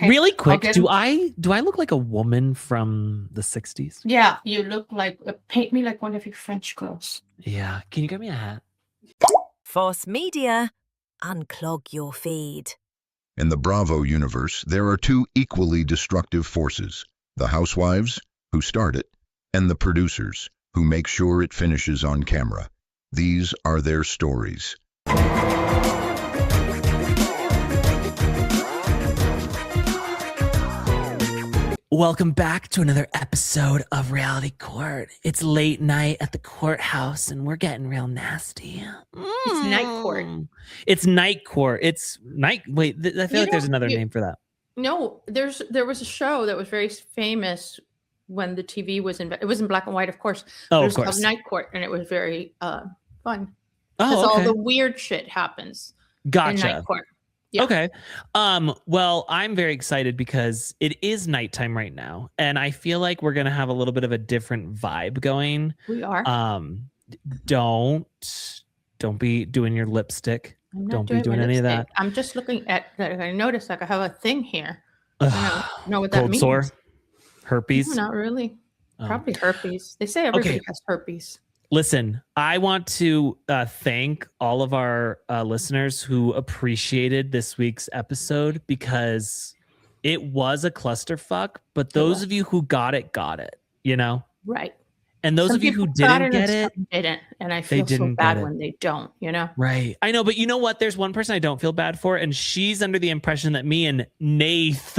Okay. Really quick, do I look like a woman from the 60s? Yeah, you look like, paint me like one of your French girls. Yeah. Can you get me a hat? Force Media, unclog your feed. In the Bravo universe, there are two equally destructive forces: the housewives, who start it, and the producers, who make sure it finishes on camera. These are their stories. Welcome back to another episode of Reality Court. It's late night at the courthouse and we're getting real nasty. It's night court. It's night court. It's night. Wait, I feel like there's another name for that. No, there was a show that was very famous when the TV was it was in black and white, of course. Oh, it was of course. Night Court, and it was very fun. Oh, because okay. all the weird shit happens. Gotcha. In Night Court. Yeah. Okay. Well, I'm very excited because it is nighttime right now, and I feel like we're gonna have a little bit of a different vibe going. We are. Don't be doing your lipstick. Don't be doing any of that. I'm just looking at. I noticed like I have a thing here. I don't know what that Cold means. Sore, herpes. No, not really. Probably herpes. They say everybody has herpes. Listen, I want to thank all of our listeners who appreciated this week's episode because it was a clusterfuck, but those of you who got it, you know? Right. And those of you who didn't get it, didn't. And I feel so bad when they don't, you know? Right. I know, but you know what? There's one person I don't feel bad for, and she's under the impression that me and Nath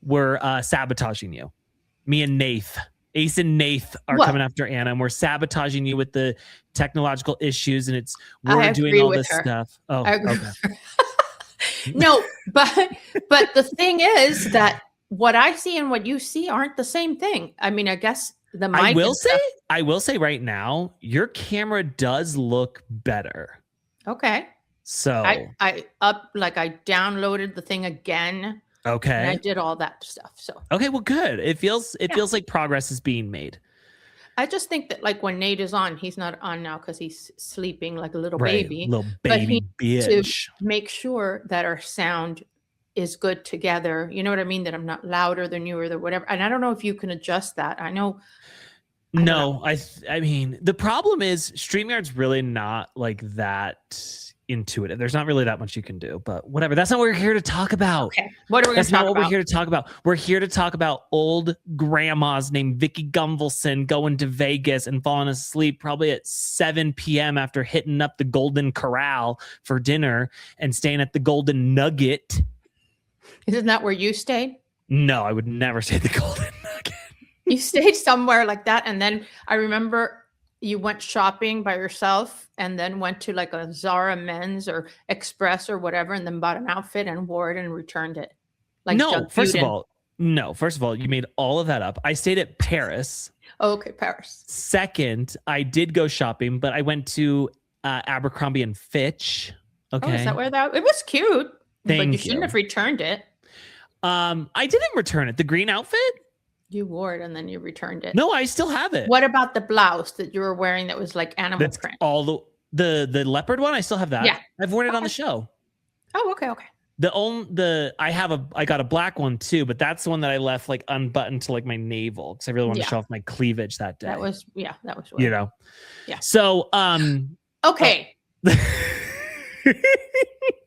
were sabotaging you. Me and Nath. Ace and Nath are coming after Anna, and we're sabotaging you with the technological issues, and we're doing all this stuff. Oh, okay. No, but the thing is that what I see and what you see aren't the same thing. I mean, I guess the mic. I will say right now, your camera does look better. Okay. So I downloaded the thing again. Okay. And I did all that stuff. So okay, well, good. It feels like progress is being made. I just think that like when Nate is on, he's not on now because he's sleeping like a little baby. Little baby bitch. To make sure that our sound is good together. You know what I mean? That I'm not louder than you or whatever. And I don't know if you can adjust that. I know. I mean, the problem is StreamYard's really not like that intuitive. There's not really that much you can do, but whatever. That's not what we're here to talk about. Okay. What are we going to talk about? We're here to talk about. We're here to talk about old grandmas named Vicky Gunvalson going to Vegas and falling asleep probably at 7 p.m. after hitting up the Golden Corral for dinner and staying at the Golden Nugget. Isn't that where you stayed? No, I would never stay at the Golden Nugget. You stayed somewhere like that, and then I remember you went shopping by yourself and then went to like a Zara Men's or Express or whatever and then bought an outfit and wore it and returned it. Like first of all, you made all of that up. I stayed at Paris. Oh, okay, Paris. Second, I did go shopping, but I went to Abercrombie and Fitch. Okay. Oh, is that where that? It was cute, but you shouldn't have returned it. I didn't return it. The green outfit? You wore it and then you returned it. No, I still have it. What about the blouse that you were wearing that was like animal print? All the leopard one, I still have that. Yeah. I've worn it on the show. Oh, okay. I got a black one too, but that's the one that I left like unbuttoned to like my navel because I really wanted to show off my cleavage that day. That was weird. You know. Yeah. So okay.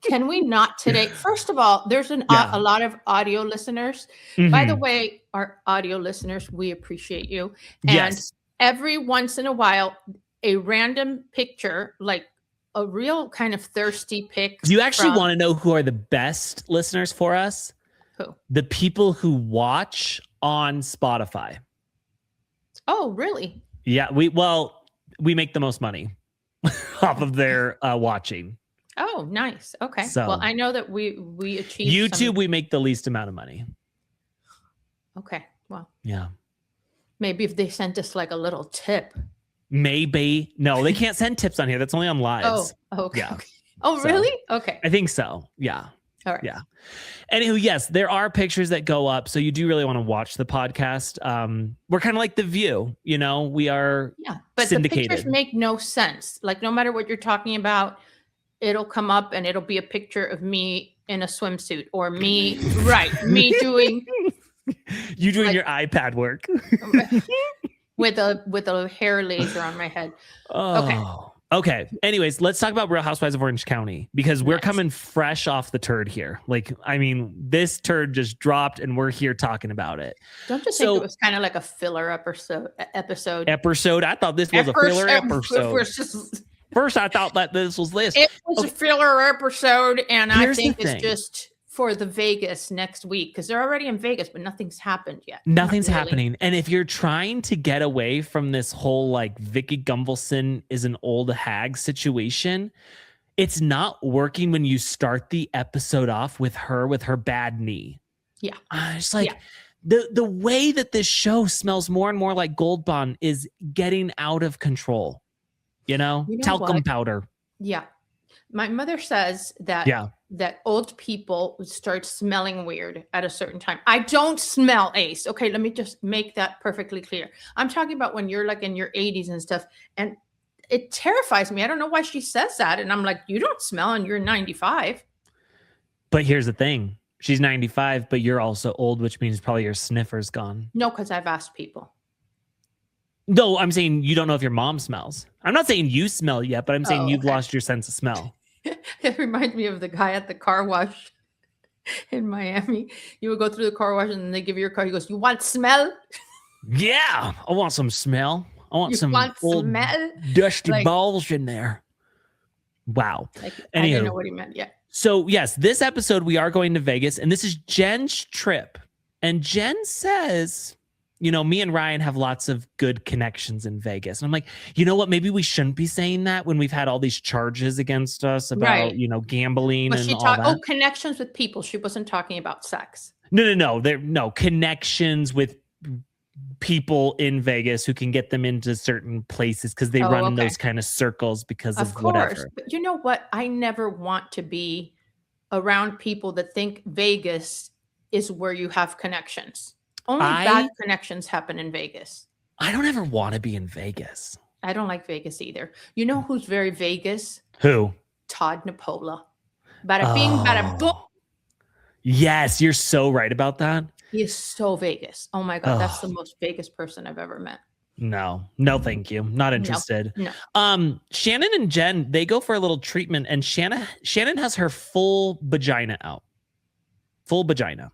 Can we not today? First of all, there's a lot of audio listeners. Mm-hmm. By the way, our audio listeners, we appreciate you. And every once in a while, a random picture, like a real kind of thirsty pic. Do you actually want to know who are the best listeners for us? Who? The people who watch on Spotify. Oh, really? Yeah. We make the most money off of their watching. Oh, nice. Okay. So, well, I know that we achieved YouTube. We make the least amount of money. Okay. Well. Yeah. Maybe if they sent us like a little tip. Maybe. No, they can't send tips on here. That's only on lives. Oh, okay. Yeah. Oh, really? Okay. I think so. Yeah. All right. Yeah. Anywho, yes, there are pictures that go up. So you do really want to watch the podcast. We're kind of like The View, you know, we are but syndicated. The pictures make no sense. Like no matter what you're talking about, it'll come up and it'll be a picture of me in a swimsuit, or me doing you doing your iPad work with a hair laser on my head. Okay. Anyways, let's talk about Real Housewives of Orange County, because we're coming fresh off the turd here. Like, I mean, this turd just dropped and we're here talking about it. Don't you think it was kind of like a filler episode? I thought this was a filler episode. First, I thought that this was this. It was a filler episode, and I think it's just for the Vegas next week, because they're already in Vegas, but nothing's happened yet. Nothing's happening. And if you're trying to get away from this whole like Vicky Gunvalson is an old hag situation, it's not working when you start the episode off with her bad knee. Yeah. It's like the way that this show smells more and more like Gold Bond is getting out of control. You know talcum powder. Yeah. My mother says that old people start smelling weird at a certain time. I don't smell, Ace. Okay, let me just make that perfectly clear. I'm talking about when you're like in your 80s and stuff, and it terrifies me. I don't know why she says that, and I'm like, you don't smell and you're 95. But here's the thing. She's 95, but you're also old, which means probably your sniffer's gone. No, because I've asked people. No, I'm saying you don't know if your mom smells. I'm not saying you smell yet, but I'm saying you've lost your sense of smell. It reminds me of the guy at the car wash in Miami. You would go through the car wash and they give you your car. He goes, "You want smell?" Yeah, I want some smell. I want some old smell? Dusty balls in there. Wow. I didn't know what he meant yet. So yes, this episode we are going to Vegas, and this is Jen's trip. And Jen says, me and Ryan have lots of good connections in Vegas. And I'm like, you know what? Maybe we shouldn't be saying that when we've had all these charges against us about, gambling and all that. Oh, connections with people. She wasn't talking about sex. No. Connections with people in Vegas who can get them into certain places because they run in those kind of circles because of whatever. But you know what? I never want to be around people that think Vegas is where you have connections. Only bad connections happen in Vegas. I don't ever want to be in Vegas. I don't like Vegas either. You know who's very Vegas? Who? Todd Napola. Bada bing, bada boom. Yes, you're so right about that. He is so Vegas. Oh my God, that's the most Vegas person I've ever met. No, thank you. Not interested. No. Shannon and Jen, they go for a little treatment, and Shannon has her full vagina out. Full vagina.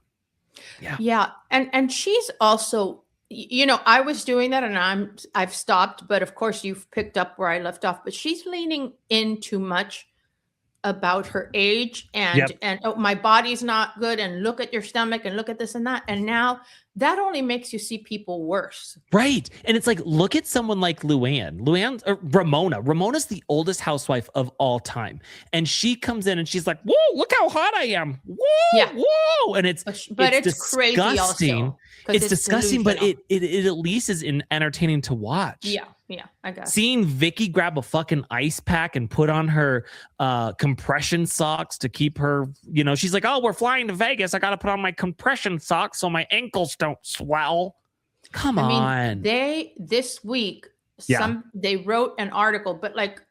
Yeah. And she's also, I was doing that and I've stopped, but of course you've picked up where I left off, but she's leaning in too much about her age and my body's not good, and look at your stomach and look at this and that. And now that only makes you see people worse. Right. And it's like, look at someone like Ramona. Ramona's the oldest housewife of all time. And she comes in and she's like, whoa, look how hot I am. Whoa, whoa. And it's disgusting. Crazy also, it's disgusting, delusional. But it at least is entertaining to watch. Yeah, I guess. Seeing Vicky grab a fucking ice pack and put on her compression socks to keep her, she's like, oh, we're flying to Vegas. I got to put on my compression socks so my ankles don't swell. Come on. This week, they wrote an article, but like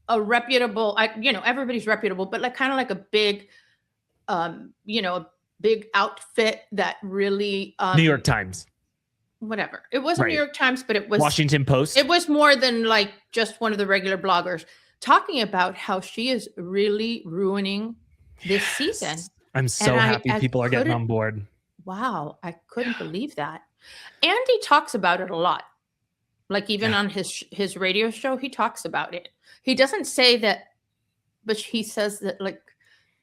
a reputable, everybody's reputable, but like kind of like a big, a big outfit that really New York Times. Whatever. It wasn't New York Times, but it was Washington Post. It was more than like just one of the regular bloggers talking about how she is really ruining this season. I'm so happy people are getting on board. Wow. I couldn't believe that. Andy talks about it a lot. Like even on his radio show, he talks about it. He doesn't say that, but he says that like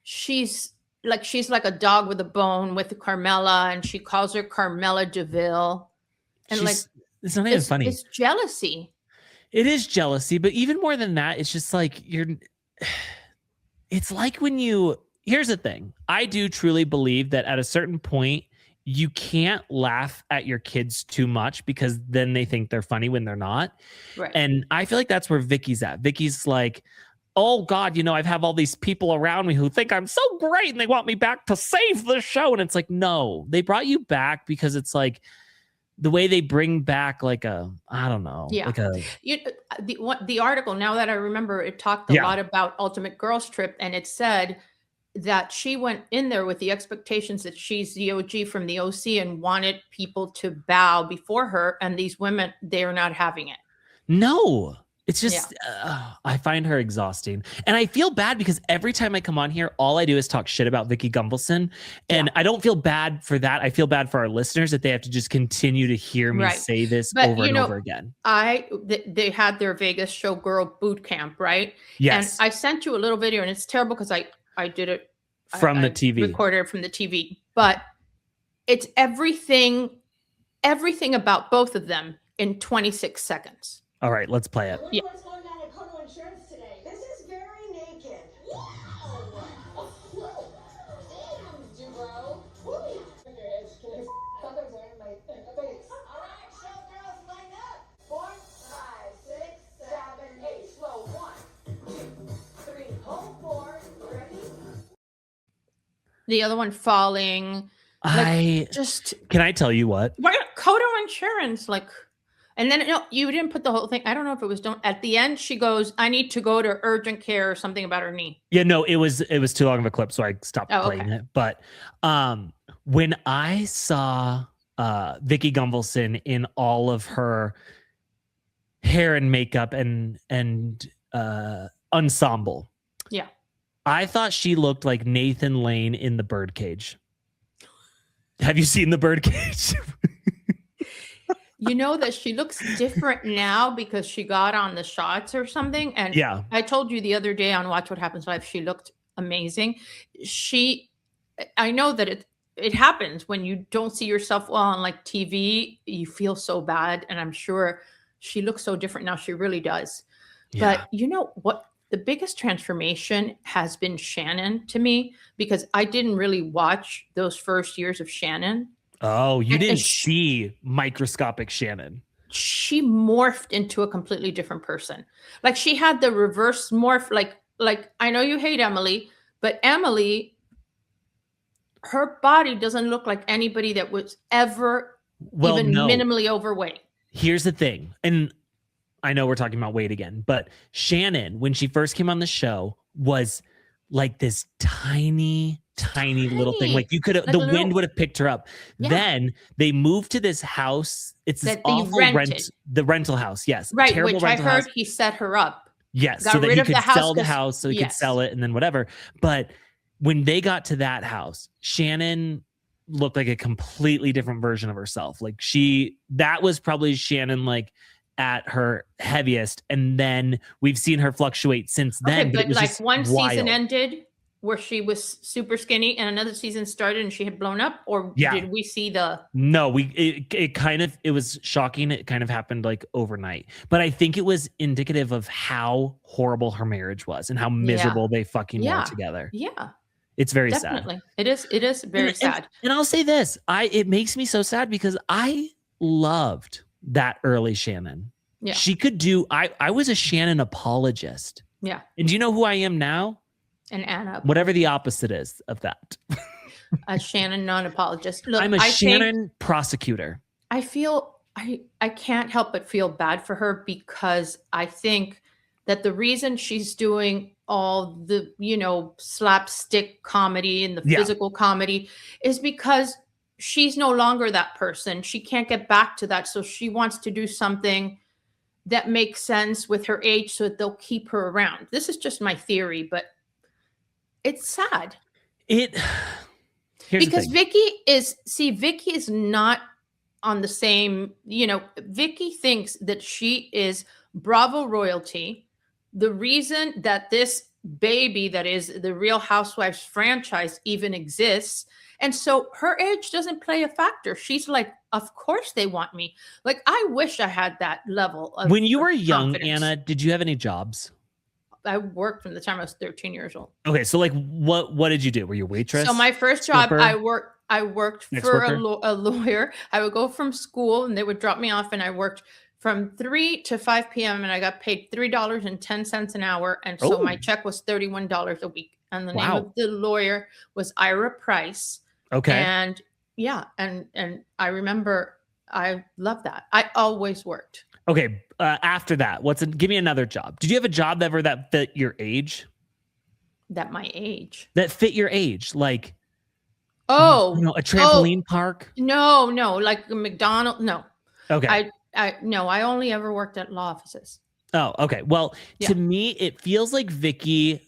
she's like a dog with a bone with Carmella, and she calls her Carmella DeVille. And it's not even funny. It's jealousy. It is jealousy, but even more than that, it's just like it's like here's the thing. I do truly believe that at a certain point, you can't laugh at your kids too much because then they think they're funny when they're not. Right. And I feel like that's where Vicky's at. Vicky's like, oh God, I have all these people around me who think I'm so great and they want me back to save the show. And it's like, no, they brought you back because it's like, the way they bring back like I don't know. Yeah. Like the article, now that I remember, it talked a lot about Ultimate Girls Trip, and it said that she went in there with the expectations that she's the OG from the OC and wanted people to bow before her. And these women, they are not having it. No. It's just, I find her exhausting. And I feel bad because every time I come on here, all I do is talk shit about Vicki Gunvalson. And I don't feel bad for that. I feel bad for our listeners that they have to just continue to hear me say this over and over again. They had their Vegas showgirl boot camp, right? Yes. And I sent you a little video, and it's terrible because I did it from the TV. Recorded it from the TV. But it's everything about both of them in 26 seconds. All right, let's play it. Yeah. What's going on at Kono Insurance today? This is very naked. Wow. Damn, bro. Something's in my face. All right, showgirls, line up. 4, 5, 6, 7, 8. Slow. 1, 2, 3. Hold 4. Ready? The other one falling. Can I tell you what? Kono Insurance, and then you didn't put the whole thing. I don't know if it was at the end. She goes, "I need to go to urgent care," or something about her knee. Yeah, no, it was too long of a clip, so I stopped playing it. But when I saw Vicki Gunvalson in all of her hair and makeup and ensemble, I thought she looked like Nathan Lane in The Birdcage. Have you seen The Birdcage? You know that she looks different now because she got on the shots or something. And I told you the other day on Watch What Happens Live, she looked amazing. I know that it happens when you don't see yourself well on TV, you feel so bad. And I'm sure she looks so different now. She really does. Yeah. But you know what? The biggest transformation has been Shannon to me, because I didn't really watch those first years of Shannon. Oh, you didn't see microscopic Shannon. She morphed into a completely different person. She had the reverse morph. I know you hate Emily, but Emily, her body doesn't look like anybody that was ever minimally overweight. Here's the thing. And I know we're talking about weight again, but Shannon, when she first came on the show, was like this tiny little thing. You could have, the wind would have picked her up. Yeah. Then they moved to this house. It's this awful the rental house. Yes. Right. Which I heard he set her up. Yes. So that he could sell the house, so he could sell it and then whatever. But when they got to that house, Shannon looked like a completely different version of herself. That was probably Shannon at her heaviest. And then we've seen her fluctuate since then. But one season ended where she was super skinny and another season started and she had blown up, or did we see No, it was shocking. It kind of happened overnight, but I think it was indicative of how horrible her marriage was and how miserable they fucking were together. Yeah. It's very sad. It is very sad. And I'll say this, it makes me so sad because I loved that early Shannon. Yeah. She could I was a Shannon apologist. Yeah. And do you know who I am now? An Anna. Whatever the opposite is of that. A Shannon non-apologist. Look, I'm a Shannon prosecutor. I feel I can't help but feel bad for her, because I think that the reason she's doing all the, slapstick comedy and the physical comedy is because she's no longer that person. She can't get back to that. So she wants to do something that makes sense with her age so that they'll keep her around. This is just my theory, but it's sad. Because Vicki is not on the same, Vicki thinks that she is Bravo royalty. The reason that this baby that is the Real Housewives franchise even exists. And so her age doesn't play a factor. She's like, of course they want me. I wish I had that level of When you were young, confidence. Anna, did you have any jobs? I worked from the time I was 13 years old. Okay, so what did you do? Were you a waitress? So my first job, I worked for a lawyer. I would go from school and they would drop me off, and I worked from 3 to 5 p.m. and I got paid $3.10 an hour. And so my check was $31 a week. And the name of the lawyer was Ira Price. Okay. And and I remember I loved that. I always worked. Okay. After that, give me another job. Did you have a job ever that fit your age? That my age. That fit your age, like a trampoline park. No, like a McDonald's. No. Okay. I only ever worked at law offices. Oh, okay. Well, to me, it feels like Vicky.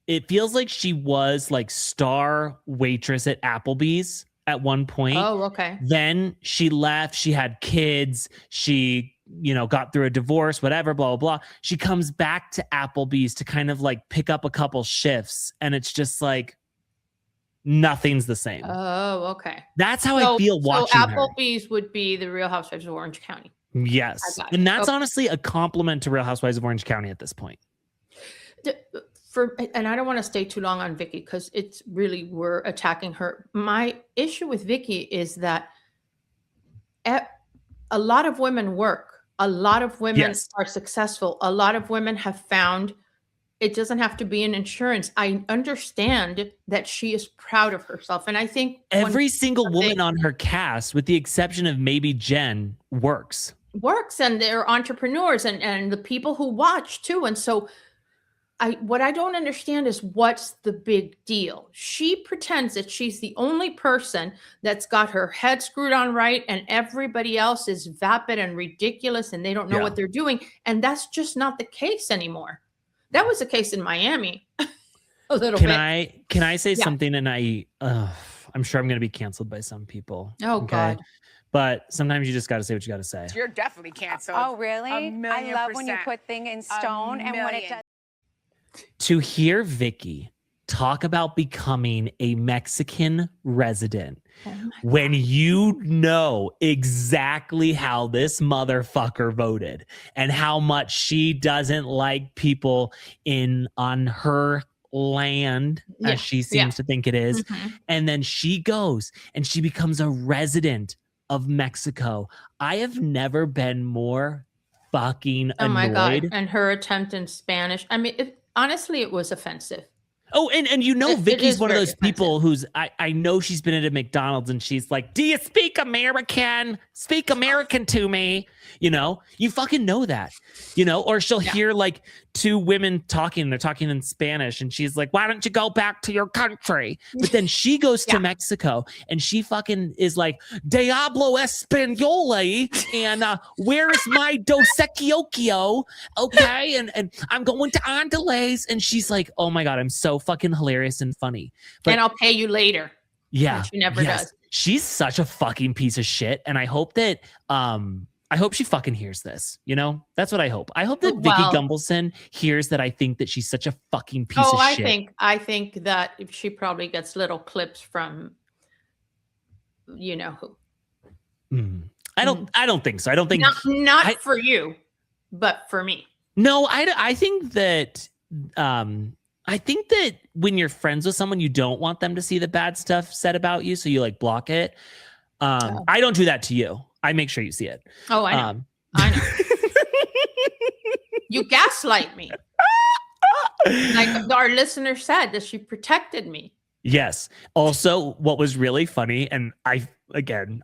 It feels like she was like star waitress at Applebee's at one point. Oh, okay. Then she left. She had kids. She, got through a divorce, whatever, blah, blah, blah. She comes back to Applebee's to kind of like pick up a couple shifts. And it's just like nothing's the same. Oh, okay. That's how I feel watching her. Applebee's would be the Real Housewives of Orange County. Yes. And that's honestly a compliment to Real Housewives of Orange County at this point. And I don't want to stay too long on Vicky because it's really, we're attacking her. My issue with Vicky is that a lot of women work. A lot of women are successful. A lot of women have found it doesn't have to be in insurance. I understand that she is proud of herself. And I think every single woman on her cast, with the exception of maybe Jen, works, and they're entrepreneurs and the people who watch too. And so what I don't understand is what's the big deal? She pretends that she's the only person that's got her head screwed on right, and everybody else is vapid and ridiculous and they don't know what they're doing. And that's just not the case anymore. That was the case in Miami a little bit. Can I say something? And I'm sure I'm going to be canceled by some people. Oh, okay? God. But sometimes you just got to say what you got to say. You're definitely canceled. Oh, really? I love when you put things in stone and when it does. To hear Vicky talk about becoming a Mexican resident when you know exactly how this motherfucker voted and how much she doesn't like people on her land, as she seems to think it is. And then she goes and she becomes a resident of Mexico. I have never been more fucking annoyed. Oh my God. And her attempt in Spanish. I mean, honestly, it was offensive. Oh, and Vicky's one of those people who's, I know she's been at a McDonald's and she's like, do you speak American? Speak American to me. You fucking know that, or she'll hear like two women talking, they're talking in Spanish and she's like, why don't you go back to your country? But then she goes to Mexico and she fucking is like, Diablo Españole, and where's my Dos Equioquio? Okay. And I'm going to Andelais. And she's like, oh my God, I'm so fucking hilarious and funny. And I'll pay you later. Yeah. Which she never does. She's such a fucking piece of shit. And I hope that, I hope she fucking hears this. That's what I hope. I hope that Vicky Gumbelson hears that I think that she's such a fucking piece of shit. I think that if she probably gets little clips from, who. I don't think so. I don't think not for you, but for me. No, I think that when you're friends with someone, you don't want them to see the bad stuff said about you, so you like block it. I don't do that to you. I make sure you see it. Oh, I know. I know. You gaslight me. Like our listener said, that she protected me. Yes. Also, what was really funny, and I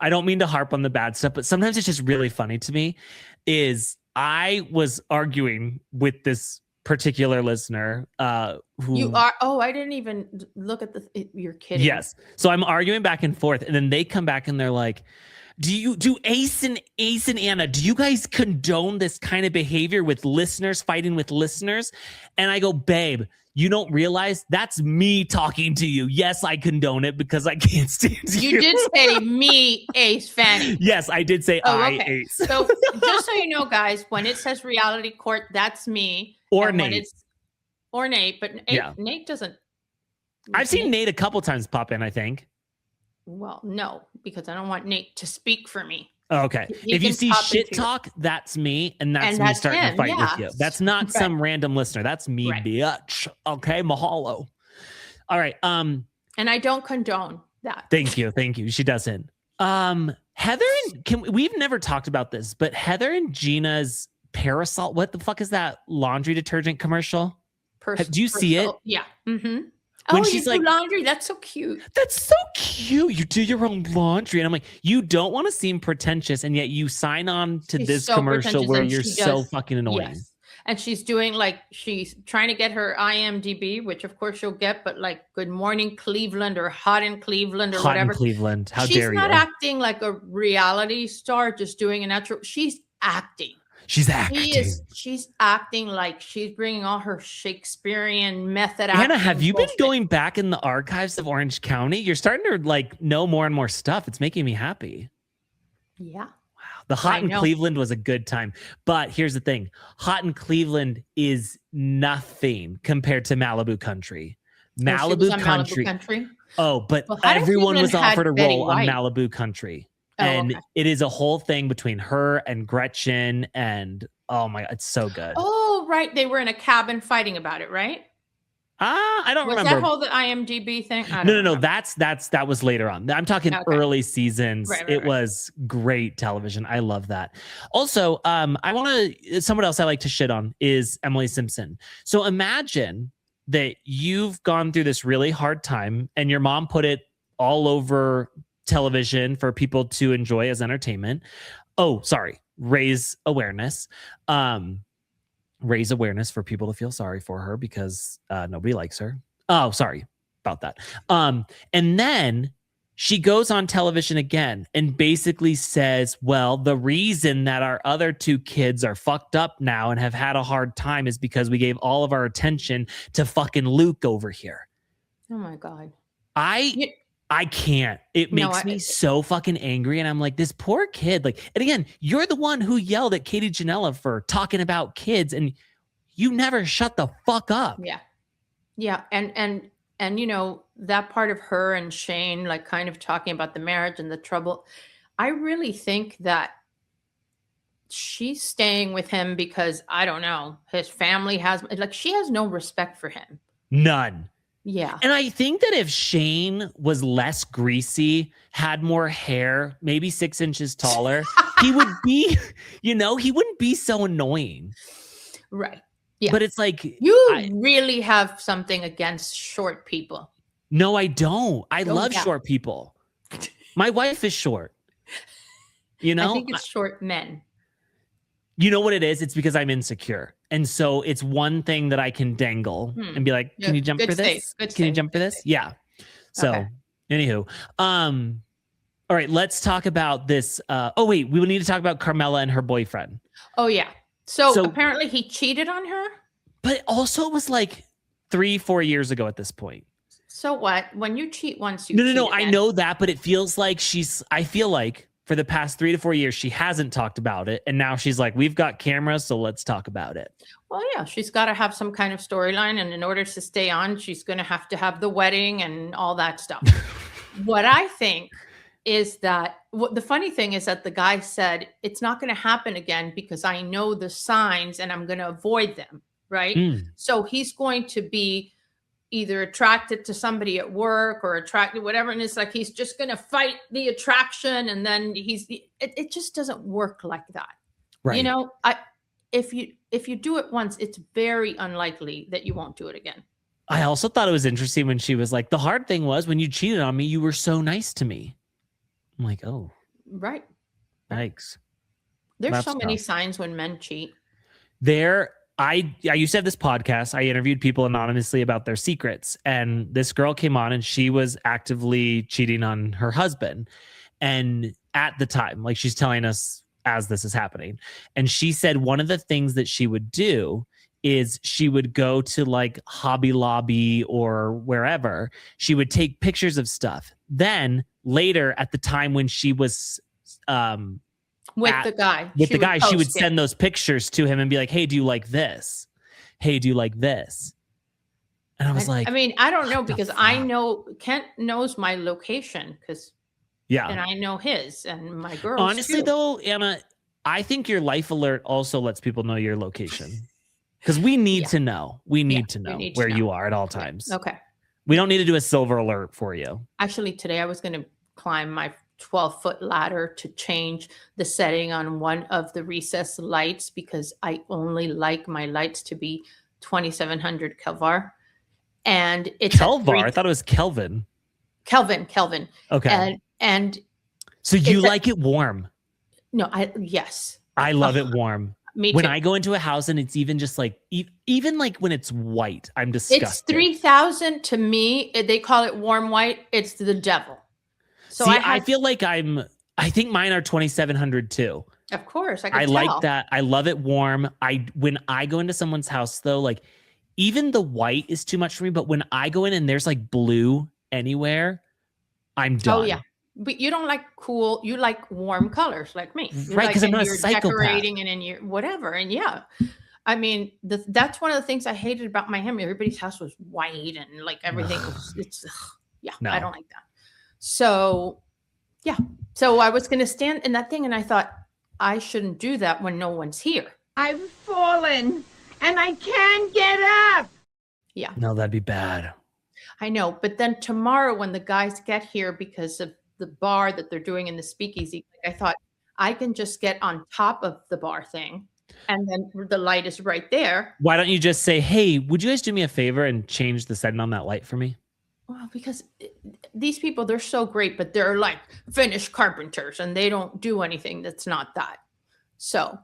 don't mean to harp on the bad stuff, but sometimes it's just really funny to me, is I was arguing with this particular listener who you are. Oh, I didn't even look at you're kidding. Yes. So I'm arguing back and forth, and then they come back and they're like, do Ace and Anna, do you guys condone this kind of behavior with listeners fighting with listeners? And I go, babe, you don't realize that's me talking to you. Yes, I condone it because I can't stand you. You did say me, Ace, Fanny. Yes, I did say Ace. So just so you know, guys, when it says reality court, that's me. Or Nate. Or Nate, but Nate doesn't. I've seen Nate a couple times pop in, I think. Well, no, because I don't want Nate to speak for me. Oh, okay. If you see shit talk, that's me, and that's me starting to fight with you. That's not some random listener. That's me, bitch. Okay, mahalo. All right. And I don't condone that. Thank you. She doesn't. Heather and we've never talked about this, but Heather and Gina's parasol. What the fuck is that laundry detergent commercial? Do you see it? Yeah. Mm-hmm. When she's like, laundry. That's so cute. That's so cute. You do your own laundry. And I'm like, you don't want to seem pretentious. And yet you sign on to this commercial where you're so fucking annoying. Yes. and she's doing like, she's trying to get her IMDb, which of course she'll get, but like Good Morning Cleveland or Hot in Cleveland or Hot whatever. in Cleveland. How she's dare you? She's not acting like a reality star, just doing a natural. She's acting. She's acting. She's acting like she's bringing all her Shakespearean method. Anna, have you been going back in the archives of Orange County? You're starting to like know more and more stuff. It's making me happy. Yeah. Wow. The Hot in Cleveland was a good time. But here's the thing. Hot in Cleveland is nothing compared to Malibu Country. Malibu Country. Oh, but everyone was offered a role on Malibu Country. And it is a whole thing between her and Gretchen, and oh my, it's so good. Oh, right. They were in a cabin fighting about it, right? I don't remember. Was that whole the IMDb thing? No. That was later on. I'm talking early seasons. Right. It was great television. I love that. Also, someone else I like to shit on is Emily Simpson. So imagine that you've gone through this really hard time and your mom put it all over television for people to enjoy as entertainment. Raise awareness. Raise awareness for people to feel sorry for her because nobody likes her. Oh, sorry about that. And then she goes on television again and basically says, well, the reason that our other two kids are fucked up now and have had a hard time is because we gave all of our attention to fucking Luke over here. Oh my God. I can't. It makes me so fucking angry. And I'm like, this poor kid. Like, and again, you're the one who yelled at Katie Janela for talking about kids, and you never shut the fuck up. Yeah. Yeah. And you know, that part of her and Shane, like kind of talking about the marriage and the trouble. I really think that she's staying with him because, I don't know, his family has, like, she has no respect for him. None. Yeah. And I think that if Shane was less greasy, had more hair, maybe 6 inches taller, he would be, he wouldn't be so annoying. Right. Yeah. But it's like, you really have something against short people. No, I don't. I love short people. My wife is short. I think it's short men. You know what it is? It's because I'm insecure. And so it's one thing that I can dangle and be like, can you jump for this? Can you jump for this? Yeah. So anywho, all right, let's talk about this. We need to talk about Carmella and her boyfriend. Oh yeah. So apparently he cheated on her. But also it was like 3-4 years ago at this point. So what? When you cheat once, you No. I know that, but it feels like I feel like for the past 3 to 4 years, she hasn't talked about it. And now she's like, we've got cameras, so let's talk about it. Well, yeah, she's got to have some kind of storyline. And in order to stay on, she's going to have the wedding and all that stuff. What I think is that the funny thing is that the guy said, it's not going to happen again because I know the signs and I'm going to avoid them. Right. So he's going to be either attracted to somebody at work or attracted, whatever. And it's like, he's just going to fight the attraction. And then it just doesn't work like that. Right. If you do it once, it's very unlikely that you won't do it again. I also thought it was interesting when she was like, the hard thing was when you cheated on me, you were so nice to me. I'm like, oh, right. Thanks. There's so many signs when men cheat. I used to have this podcast. I interviewed people anonymously about their secrets. And this girl came on and she was actively cheating on her husband. And at the time, like she's telling us as this is happening. And she said one of the things that she would do is she would go to like Hobby Lobby or wherever. She would take pictures of stuff. Then later at the time when she was with the guy, she would send those pictures to him and be like, hey, do you like this? Hey, do you like this? And I was like, I mean, I don't know because I know Kent knows my location and I know his and my girls. Honestly, though, Anna, I think your life alert also lets people know your location because we need to know. We need to know where you are at all times. Okay. We don't need to do a silver alert for you. Actually, today I was going to climb my 12-foot ladder to change the setting on one of the recessed lights because I only like my lights to be 2700 Kelvar. And it's Kelvar? I thought it was Kelvin. Kelvin. Okay. And so you like it warm? No, yes. I love it warm. Me when too. I go into a house and it's even just like, even like when it's white, I'm disgusted. It's 3,000 to me. They call it warm white. It's the devil. So see, I feel like I think mine are 2,700 too. Of course, I like that. I love it warm. When I go into someone's house though, like even the white is too much for me. But when I go in and there's like blue anywhere, I'm done. Oh yeah, but you don't like cool. You like warm colors, like me, right? Because I'm not a psychopath. Decorating and in your whatever, and yeah. I mean, that's one of the things I hated about Miami. Everybody's house was white and like everything was. No. I don't like that. So, yeah. So I was going to stand in that thing, and I thought, I shouldn't do that when no one's here. I've fallen and I can't get up. Yeah. No, that'd be bad. I know. But then tomorrow when the guys get here because of the bar that they're doing in the speakeasy, I thought I can just get on top of the bar thing and then the light is right there. Why don't you just say, hey, would you guys do me a favor and change the setting on that light for me? Well, because these people, they're so great, but they're like finished carpenters and they don't do anything that's not that. So,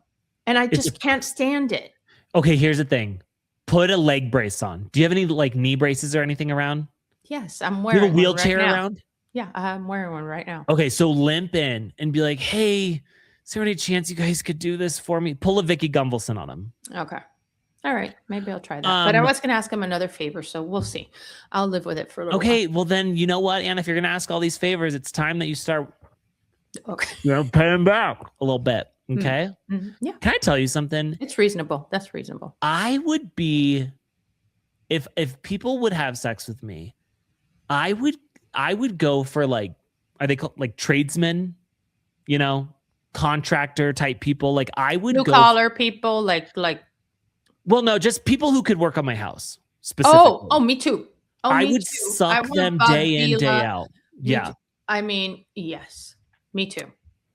and I just can't stand it. Okay, here's the thing. Put a leg brace on. Do you have any like knee braces or anything around? Yes, I'm wearing you have a wheelchair one right around? Yeah, I'm wearing one right now. Okay, so limp in and be like, hey, is there any chance you guys could do this for me? Pull a Vicky Gunvalson on him. Okay. All right, maybe I'll try that. But I was going to ask him another favor, so we'll see. I'll live with it for a little while. Okay, well then, you know what, Anna? If you're going to ask all these favors, it's time that you start paying back a little bit, okay? Mm-hmm. Yeah. Can I tell you something? It's reasonable. That's reasonable. I would be, if people would have sex with me, I would go for like, are they called like tradesmen? You know, contractor type people. Like I would blue collar people, like. Well, no, just people who could work on my house specifically. Oh, me too. Oh, I would suck them day in, day out. Yeah. I mean, yes, me too.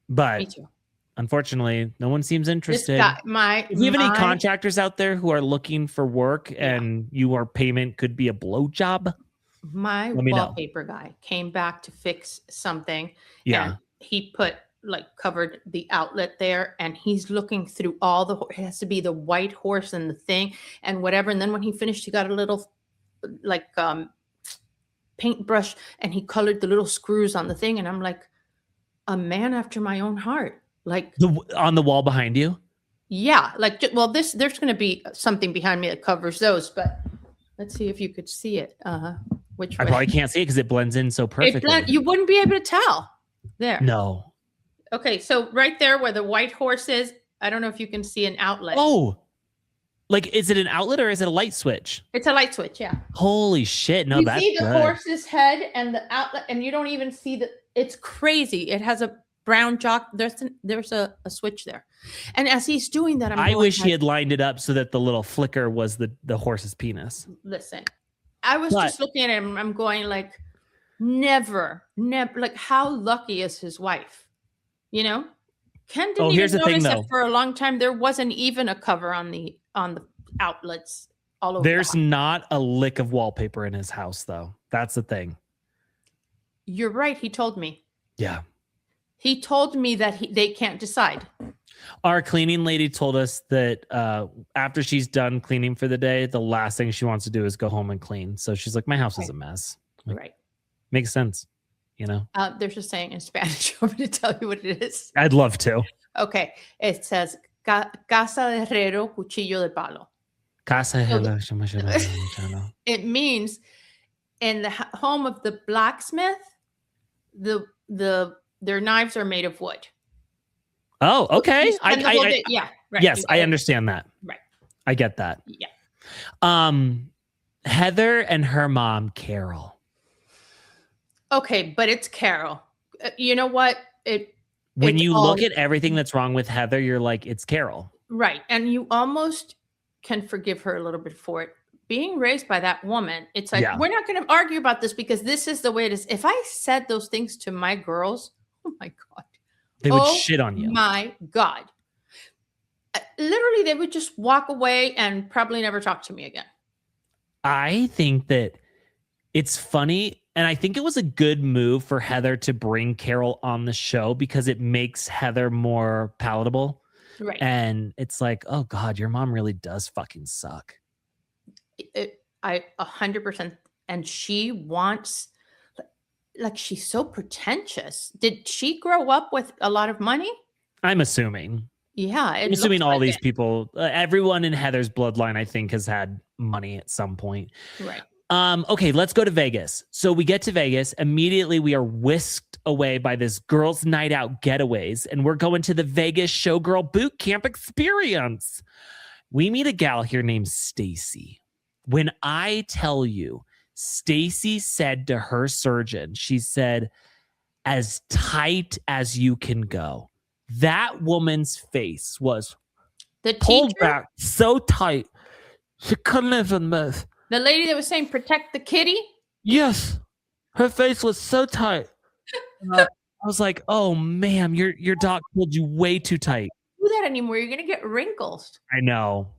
But me too. Unfortunately, no one seems interested. If you have any contractors out there who are looking for work and your payment could be a blowjob? My wallpaper guy came back to fix something. Yeah. And he covered the outlet there, and he's looking through it has to be the white horse and the thing and whatever. And then when he finished, he got a little paintbrush and he colored the little screws on the thing. And I'm like, a man after my own heart. Like on the wall behind you? Yeah. There's going to be something behind me that covers those, but let's see if you could see it. Which way? I probably can't see it because it blends in so perfectly. You wouldn't be able to tell. There. No. Okay, so right there where the white horse is, I don't know if you can see an outlet. Oh, like is it an outlet or is it a light switch? It's a light switch, yeah. Holy shit! No, that's you see the good. horse's head and the outlet, and you don't even see it's crazy. It has a brown jock. There's a switch there, and as he's doing that, I wish he had lined it up so that the little flicker was the horse's penis. Listen, I was just looking at him. I'm going like, never. Like, how lucky is his wife? You know, Ken didn't even notice that for a long time. There wasn't even a cover on the outlets all over. There's not a lick of wallpaper in his house, though. That's the thing. You're right. He told me. Yeah. He told me that they can't decide. Our cleaning lady told us that after she's done cleaning for the day, the last thing she wants to do is go home and clean. So she's like, my house is a mess. Like, right. Makes sense. You know, there's a saying in Spanish. You want me to tell you what it is? I'd love to. Okay. It says, casa de herrero, cuchillo de palo. Casa de herrero. It means in the home of the blacksmith, their knives are made of wood. Oh, okay. Yeah. Right. Yes, I understand that. Right. I get that. Yeah. Heather and her mom, Carol. Okay, but it's Carol. You know what? When you look at everything that's wrong with Heather, you're like, it's Carol. Right. And you almost can forgive her a little bit for it. Being raised by that woman, it's like, we're not going to argue about this because this is the way it is. If I said those things to my girls, oh my God. They would shit on you. My God. Literally, they would just walk away and probably never talk to me again. I think that it's funny. And I think it was a good move for Heather to bring Carol on the show because it makes Heather more palatable. Right. And it's like, oh God, your mom really does fucking suck. I 100%. And she wants, like, she's so pretentious. Did she grow up with a lot of money? I'm assuming. Yeah. I'm assuming all these people, everyone in Heather's bloodline, I think, has had money at some point. Right. Okay, let's go to Vegas. So we get to Vegas. Immediately, we are whisked away by this girls' night out getaways, and we're going to the Vegas Showgirl Boot Camp experience. We meet a gal here named Stacy. When I tell you, Stacy said to her surgeon, she said, as tight as you can go. That woman's face was pulled back so tight, she couldn't even move. The lady that was saying, protect the kitty? Yes. Her face was so tight. I was like, oh, ma'am, your doc pulled you way too tight. Don't do that anymore. You're going to get wrinkles. I know.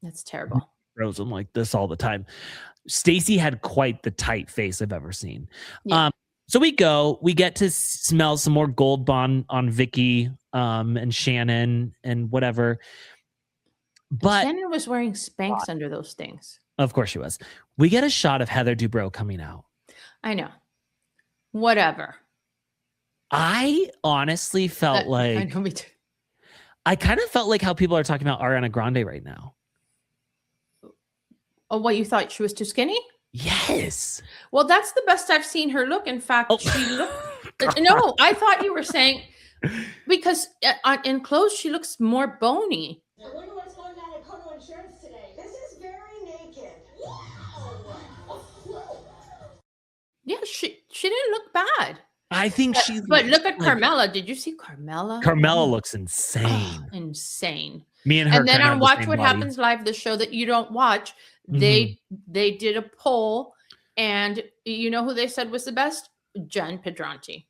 That's terrible. I'm like this all the time. Stacy had quite the tight face I've ever seen. Yeah. So we get to smell some more Gold Bond on Vicky and Shannon and whatever. But Shannon was wearing Spanx under those things. Of course she was. We get a shot of Heather Dubrow coming out. I know. Whatever. I honestly felt like I know, me too. I kind of felt like how people are talking about Ariana Grande right now. Oh, what, you thought she was too skinny? Yes. Well, that's the best I've seen her look. In fact, she looked. No, I thought you were saying because in clothes she looks more bony. I wonder what's going on at Kono Insurance today. This is very naked. Yeah, she didn't look bad. I think But look at Carmella. Did you see Carmella? Carmella looks insane. Insane. Me and her. And then on Watch What Happens Live, the show that you don't watch, they did a poll, and you know who they said was the best? Jen Pedranti.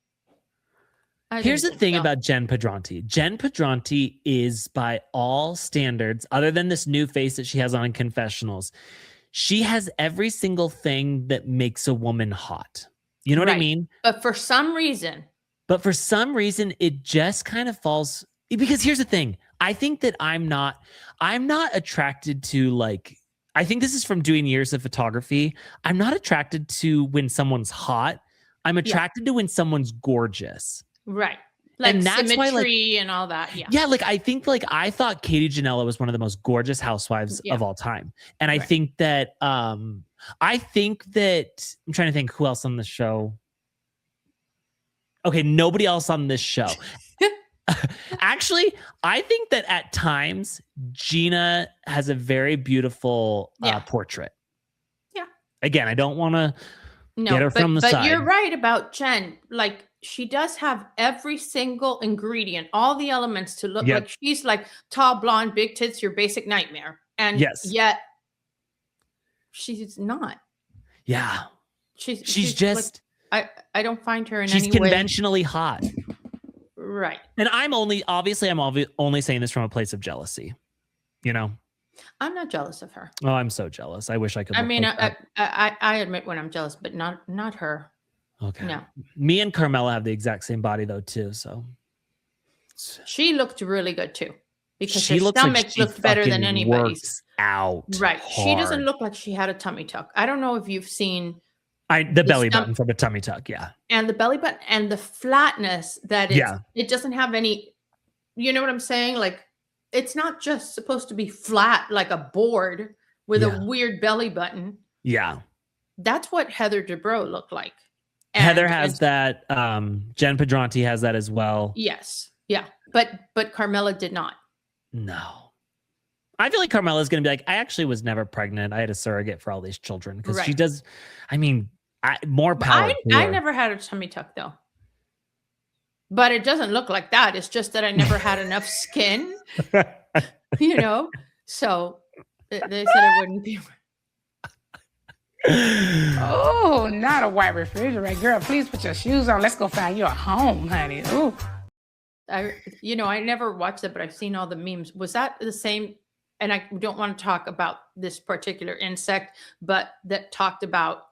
Here's the thing about Jen Pedranti. Jen Pedranti is, by all standards, other than this new face that she has on Confessionals, she has every single thing that makes a woman hot. You know what I mean? But for some reason, it just kind of falls. Because here's the thing. I think that I'm not attracted to, like, I think this is from doing years of photography. I'm not attracted to when someone's hot. I'm attracted to when someone's gorgeous. Right. Like, and that's symmetry and all that. Yeah. Yeah. Like, I think, like, I thought Katie Janela was one of the most gorgeous housewives of all time. And I think that, I'm trying to think who else on the show. Okay. Nobody else on this show. Actually, I think that at times Gina has a very beautiful portrait. Yeah. Again, I don't want to get her from the side. But you're right about Jen. Like, she does have every single ingredient, all the elements to look like she's like tall, blonde, big tits, your basic nightmare. And yet she's not. Yeah. She's just like, I don't find her in any way. She's conventionally hot. Right. And I'm only saying this from a place of jealousy. You know? I'm not jealous of her. Oh, I'm so jealous. I wish I could. I mean, I admit when I'm jealous, but not her. Okay. No. Me and Carmella have the exact same body though, too. So she looked really good too. Because her stomach looked better than anybody's. Out. Right. Hard. She doesn't look like she had a tummy tuck. I don't know if you've seen the belly button from a tummy tuck, and the belly button and the flatness that it doesn't have any, you know what I'm saying? Like, it's not just supposed to be flat like a board with a weird belly button. Yeah. That's what Heather Dubrow looked like. And Heather has that. Jen Pedranti has that as well. Yes. Yeah. But Carmella did not. No. I feel like Carmella is going to be like, I actually was never pregnant. I had a surrogate for all these children. Because she does, I mean, more power. I never had a tummy tuck though. But it doesn't look like that. It's just that I never had enough skin, you know? So they said it wouldn't be. Oh, not a white refrigerator. Girl, please put your shoes on. Let's go find you a home, honey. Ooh. I never watched it, but I've seen all the memes. Was that the same? And I don't want to talk about this particular insect, but that talked about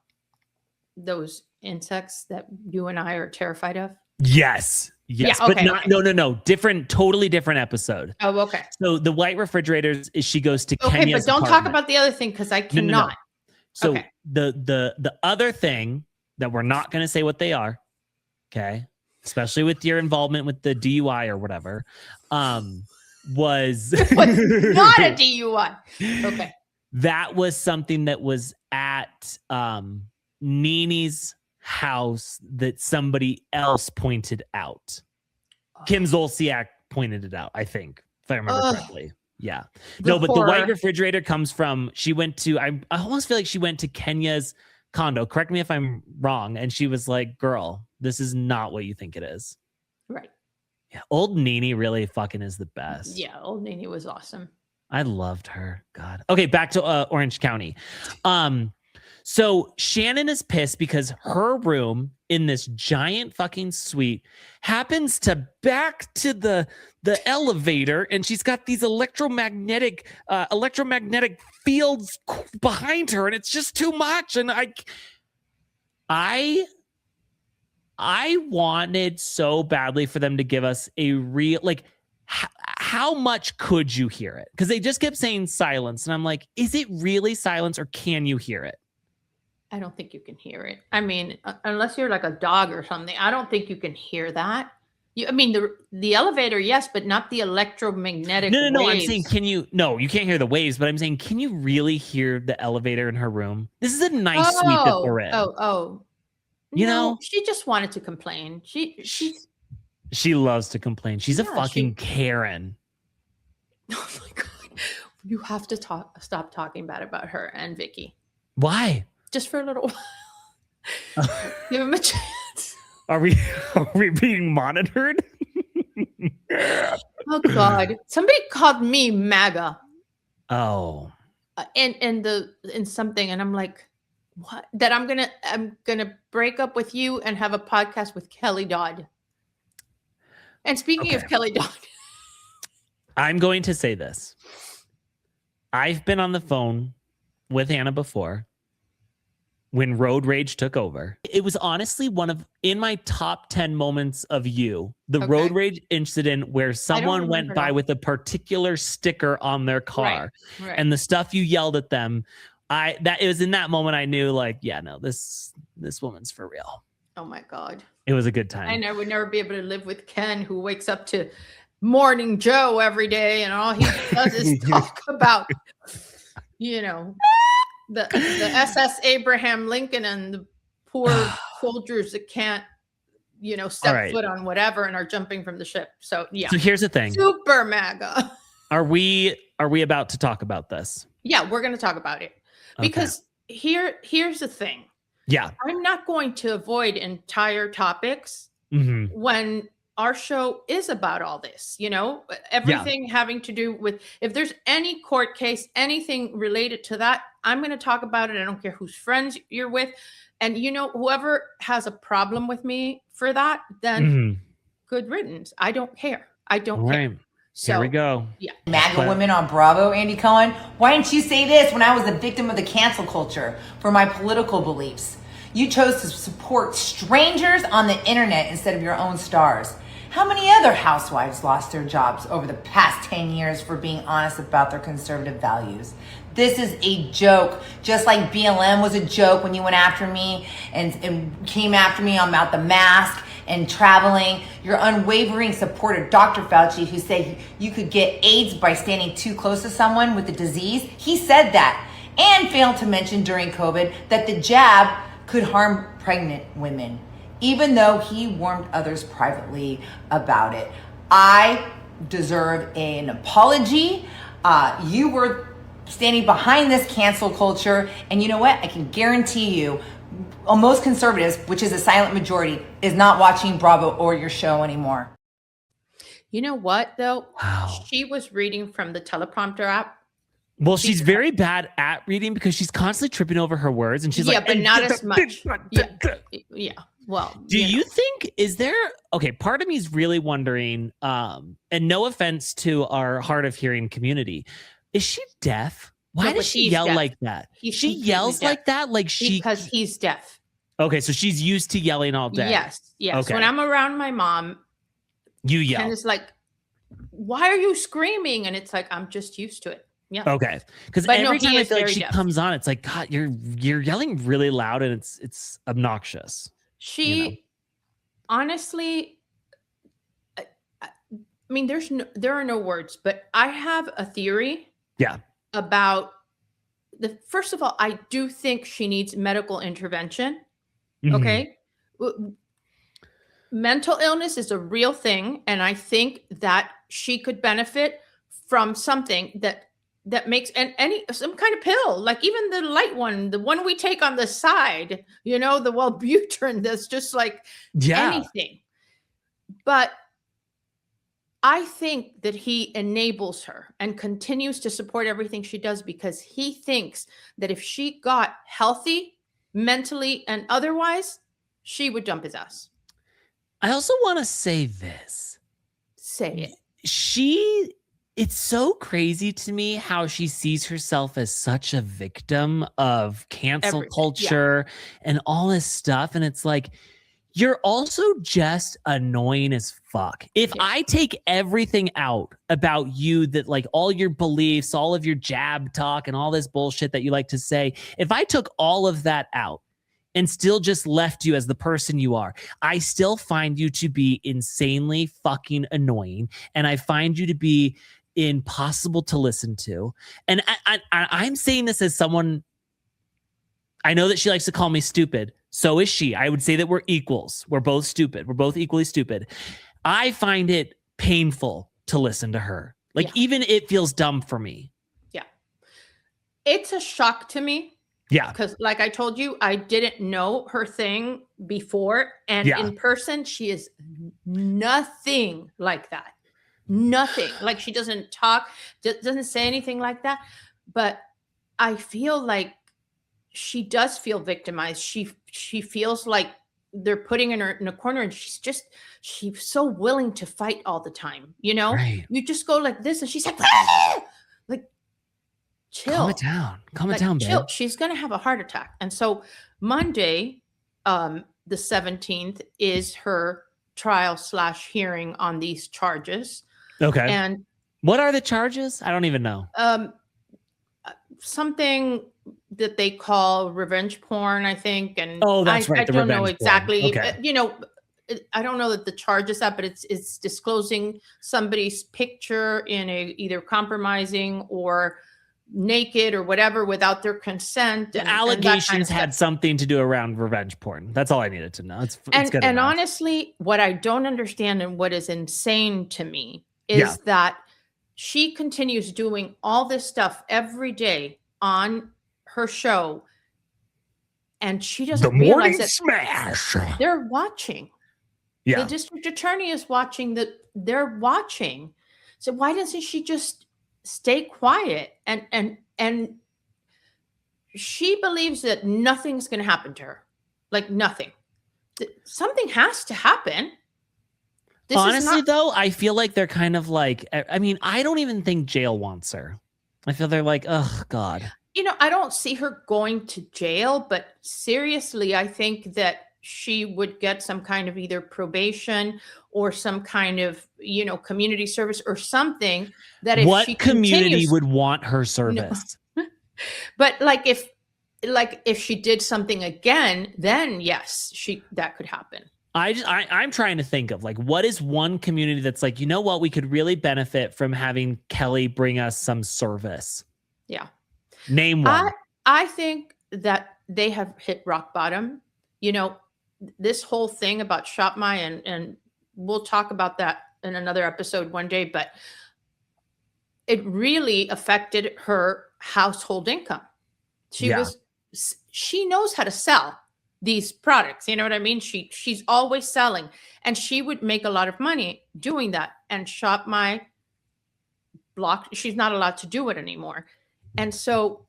those insects that you and I are terrified of. Yes. Yes, Yeah, okay, but not no. Different, totally different episode. Oh, okay. So the white refrigerators is she goes to Okay, Kenya's but don't talk apartment. about the other thing because I No. cannot. So Okay. the other thing that we're not going to say what they are, okay, especially with your involvement with the DUI or whatever, was not a DUI. Okay. That was something that was at Nini's house that somebody else pointed out. Kim Zolciak pointed it out, I think, if I remember correctly. Yeah. No, but the white refrigerator comes from, she went to, I almost feel like she went to Kenya's condo. Correct me if I'm wrong. And she was like, girl, this is not what you think it is. Right. Yeah. Old Nini really fucking is the best. Yeah. Old Nini was awesome. I loved her. God. Okay. Back to Orange County. So Shannon is pissed because her room in this giant fucking suite happens to back to the elevator, and she's got these electromagnetic fields behind her, and it's just too much. And I wanted so badly for them to give us a real, like, how much could you hear it? Because they just kept saying silence, and I'm like, is it really silence, or can you hear it? I don't think you can hear it. I mean, unless you're like a dog or something, I don't think you can hear that. I mean, the elevator, yes, but not the electromagnetic waves. No. I'm saying, you can't hear the waves, but I'm saying, can you really hear the elevator in her room? This is a nice suite that we're in. You know, she just wanted to complain. She loves to complain. She's a fucking Karen. Oh my God. You have to stop talking bad about her and Vicky. Why? Just for a little while. Give him a chance. Are we being monitored? Oh God. Somebody called me MAGA. Oh. In something, and I'm like, what? That I'm gonna break up with you and have a podcast with Kelly Dodd. And speaking of Kelly Dodd, I'm going to say this. I've been on the phone with Anna before when road rage took over. It was honestly in my top 10 moments of the road rage incident where someone went by with a particular sticker on their car, right. And the stuff you yelled at them. It was in that moment I knew, like, yeah, no, this woman's for real. Oh my God. It was a good time. And I would never be able to live with Ken, who wakes up to Morning Joe every day, and all he does is talk about, the SS Abraham Lincoln and the poor soldiers that can't, step foot on whatever and are jumping from the ship. So yeah. So here's the thing. Super MAGA. Are we about to talk about this? Yeah, we're going to talk about it because here's the thing. Yeah. I'm not going to avoid entire topics when our show is about all this, everything having to do with, if there's any court case, anything related to that, I'm going to talk about it. I don't care whose friends you're with. And, whoever has a problem with me for that, then good riddance. I don't care. I don't care. So, here we go. Yeah. MAGA women on Bravo, Andy Cohen. Why didn't you say this when I was a victim of the cancel culture for my political beliefs? You chose to support strangers on the internet instead of your own stars. How many other housewives lost their jobs over the past 10 years for being honest about their conservative values? This is a joke. Just like BLM was a joke when you went after me and came after me about the mask and traveling. Your unwavering support of Dr. Fauci, who said you could get AIDS by standing too close to someone with the disease. He said that, and failed to mention during COVID that the jab could harm pregnant women, even though he warned others privately about it. I deserve an apology. You were standing behind this cancel culture, and you know what? I can guarantee you, most conservatives, which is a silent majority, is not watching Bravo or your show anymore. You know what, though? Wow. She was reading from the teleprompter app. Well, she's very bad at reading because she's constantly tripping over her words, and she's like, but not as much. Yeah. Well, do you think, is there, part of me is really wondering, and no offense to our hard of hearing community, is she deaf? Why does she yell like that? She yells like that? Because he's deaf. Okay, so she's used to yelling all day. Yes. Okay. When I'm around my mom, You yell. Ken is like, why are you screaming? And it's like, I'm just used to it. Yeah. Okay. Because every time I feel like she comes on, it's like, God, you're yelling really loud and it's obnoxious. She honestly, I mean, there are no words, but I have a theory. Yeah. About first of all, I do think she needs medical intervention. Mm-hmm. Okay. Mental illness is a real thing. And I think that she could benefit from something that makes some kind of pill, like even the light one, the one we take on the side, the Wellbutrin, that's just like anything. But I think that he enables her and continues to support everything she does because he thinks that if she got healthy mentally and otherwise, she would dump his ass. I also want to say this. Say it. It's so crazy to me how she sees herself as such a victim of cancel culture and all this stuff. And it's like, you're also just annoying as fuck. If I take everything out about you, that like all your beliefs, all of your jab talk and all this bullshit that you like to say, if I took all of that out and still just left you as the person you are, I still find you to be insanely fucking annoying. And I find you to be impossible to listen to. And I'm saying this as someone, I know that she likes to call me stupid. So is she. I would say that we're equals. We're both stupid. We're both equally stupid. I find it painful to listen to her. Like, even it feels dumb for me. Yeah. It's a shock to me. Yeah. Because like I told you, I didn't know her thing before. And in person, she is nothing like that. Nothing. Like, she doesn't talk, doesn't say anything like that. But I feel like she does feel victimized. She feels like they're putting her in a corner, and she's so willing to fight all the time. Right. You just go like this, and she's like, like, chill, calm it down, chill. babe. She's gonna have a heart attack. And so Monday, the 17th, is her trial / hearing on these charges. Okay. And what are the charges? I don't even know. Something that they call revenge porn, I think. And that's right. I don't know exactly. Okay. I don't know that the charge is that, but it's disclosing somebody's picture in either compromising or naked or whatever without their consent. The allegations had something to do around revenge porn. That's all I needed to know. It's good enough. Honestly, what I don't understand and what is insane to me is that she continues doing all this stuff every day on her show, and she doesn't realize that smash. They're watching. Yeah. The district attorney is watching. They're watching. So why doesn't she just stay quiet? And she believes that nothing's going to happen to her. Like, nothing. Something has to happen. Honestly, though, I feel like they're kind of like, I mean, I don't even think jail wants her. I feel they're like, oh, God. I don't see her going to jail, but seriously, I think that she would get some kind of either probation or some kind of, community service or something that if she community would want her service? No. But if she did something again, then yes, that could happen. I'm trying to think of, like, what is one community that's like, you know what, we could really benefit from having Kelly bring us some service. Yeah. Name one. I think that they have hit rock bottom. This whole thing about ShopMy, and we'll talk about that in another episode one day, but it really affected her household income. She knows how to sell these products. You know what I mean? She's always selling, and she would make a lot of money doing that. And ShopMy blocked. She's not allowed to do it anymore. And so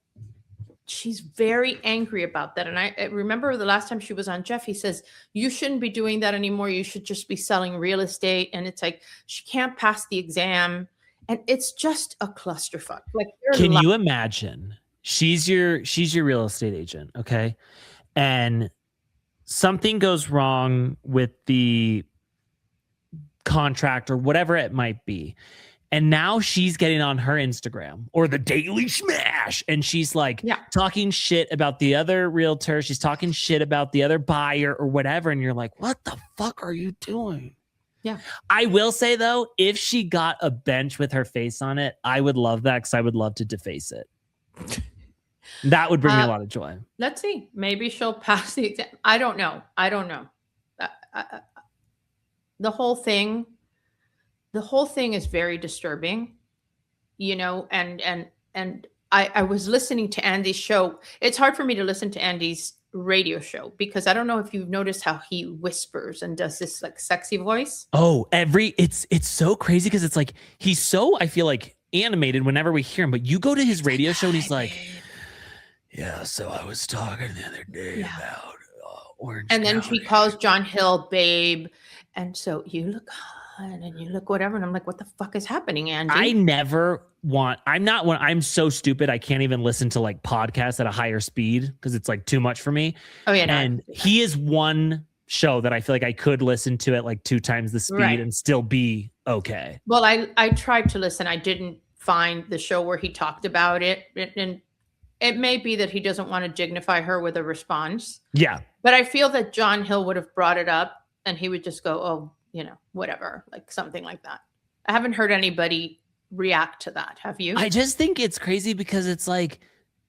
she's very angry about that. And I remember the last time she was on Jeff, he says, you shouldn't be doing that anymore. You should just be selling real estate. And it's like, she can't pass the exam. And it's just a clusterfuck. Like, can you imagine? She's your real estate agent. Okay. And something goes wrong with the contract or whatever it might be. And now she's getting on her Instagram or the Daily Smash. And she's like talking shit about the other realtor. She's talking shit about the other buyer or whatever. And you're like, what the fuck are you doing? Yeah. I will say, though, if she got a bench with her face on it, I would love that because I would love to deface it. That would bring me a lot of joy. Let's see. Maybe she'll pass the exam. I don't know. The whole thing is very disturbing, you know, and I was listening to Andy's show. It's hard for me to listen to Andy's radio show because I don't know if you've noticed how he whispers and does this like sexy voice. Oh, it's so crazy because it's like he's so, I feel like, animated whenever we hear him, but you go to his radio show and he's like, yeah, so I was talking the other day about Orange and then County. he calls John Hill babe, and so you look hot and you look whatever, and I'm like, what the fuck is happening, Andy? I'm so stupid I can't even listen to like podcasts at a higher speed because it's like too much for me. Oh yeah, and he is one show that I feel like I could listen to at like 2 times the speed and still be okay. Well, I tried to listen. I didn't find the show where he talked about it, and it may be that he doesn't want to dignify her with a response. Yeah. But I feel that John Hill would have brought it up and he would just go, oh, you know, whatever, like something like that. I haven't heard anybody react to that. Have you? I just think it's crazy because it's like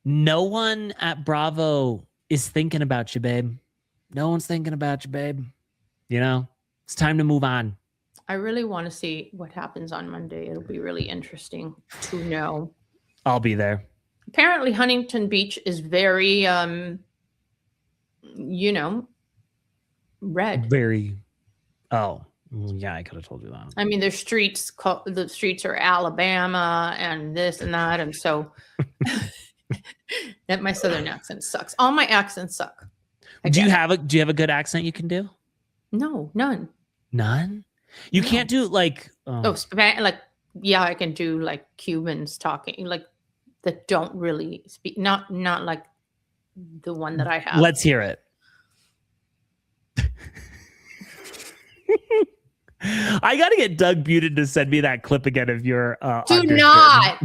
no one at Bravo is thinking about you, babe. No one's thinking about you, babe. You know, it's time to move on. I really want to see what happens on Monday. It'll be really interesting to know. I'll be there. Apparently Huntington Beach is very, you know, red. Very. Oh, yeah, I could have told you that. I mean, the streets are Alabama and this and that. And so that my Southern accent sucks. All my accents suck. Do you have a good accent you can do? No, none. None? You can't do like, like, yeah, I can do like Cubans talking, like that don't really speak, not like the one that I have. Let's hear it. I got to get Doug Butin to send me that clip again of your Do not.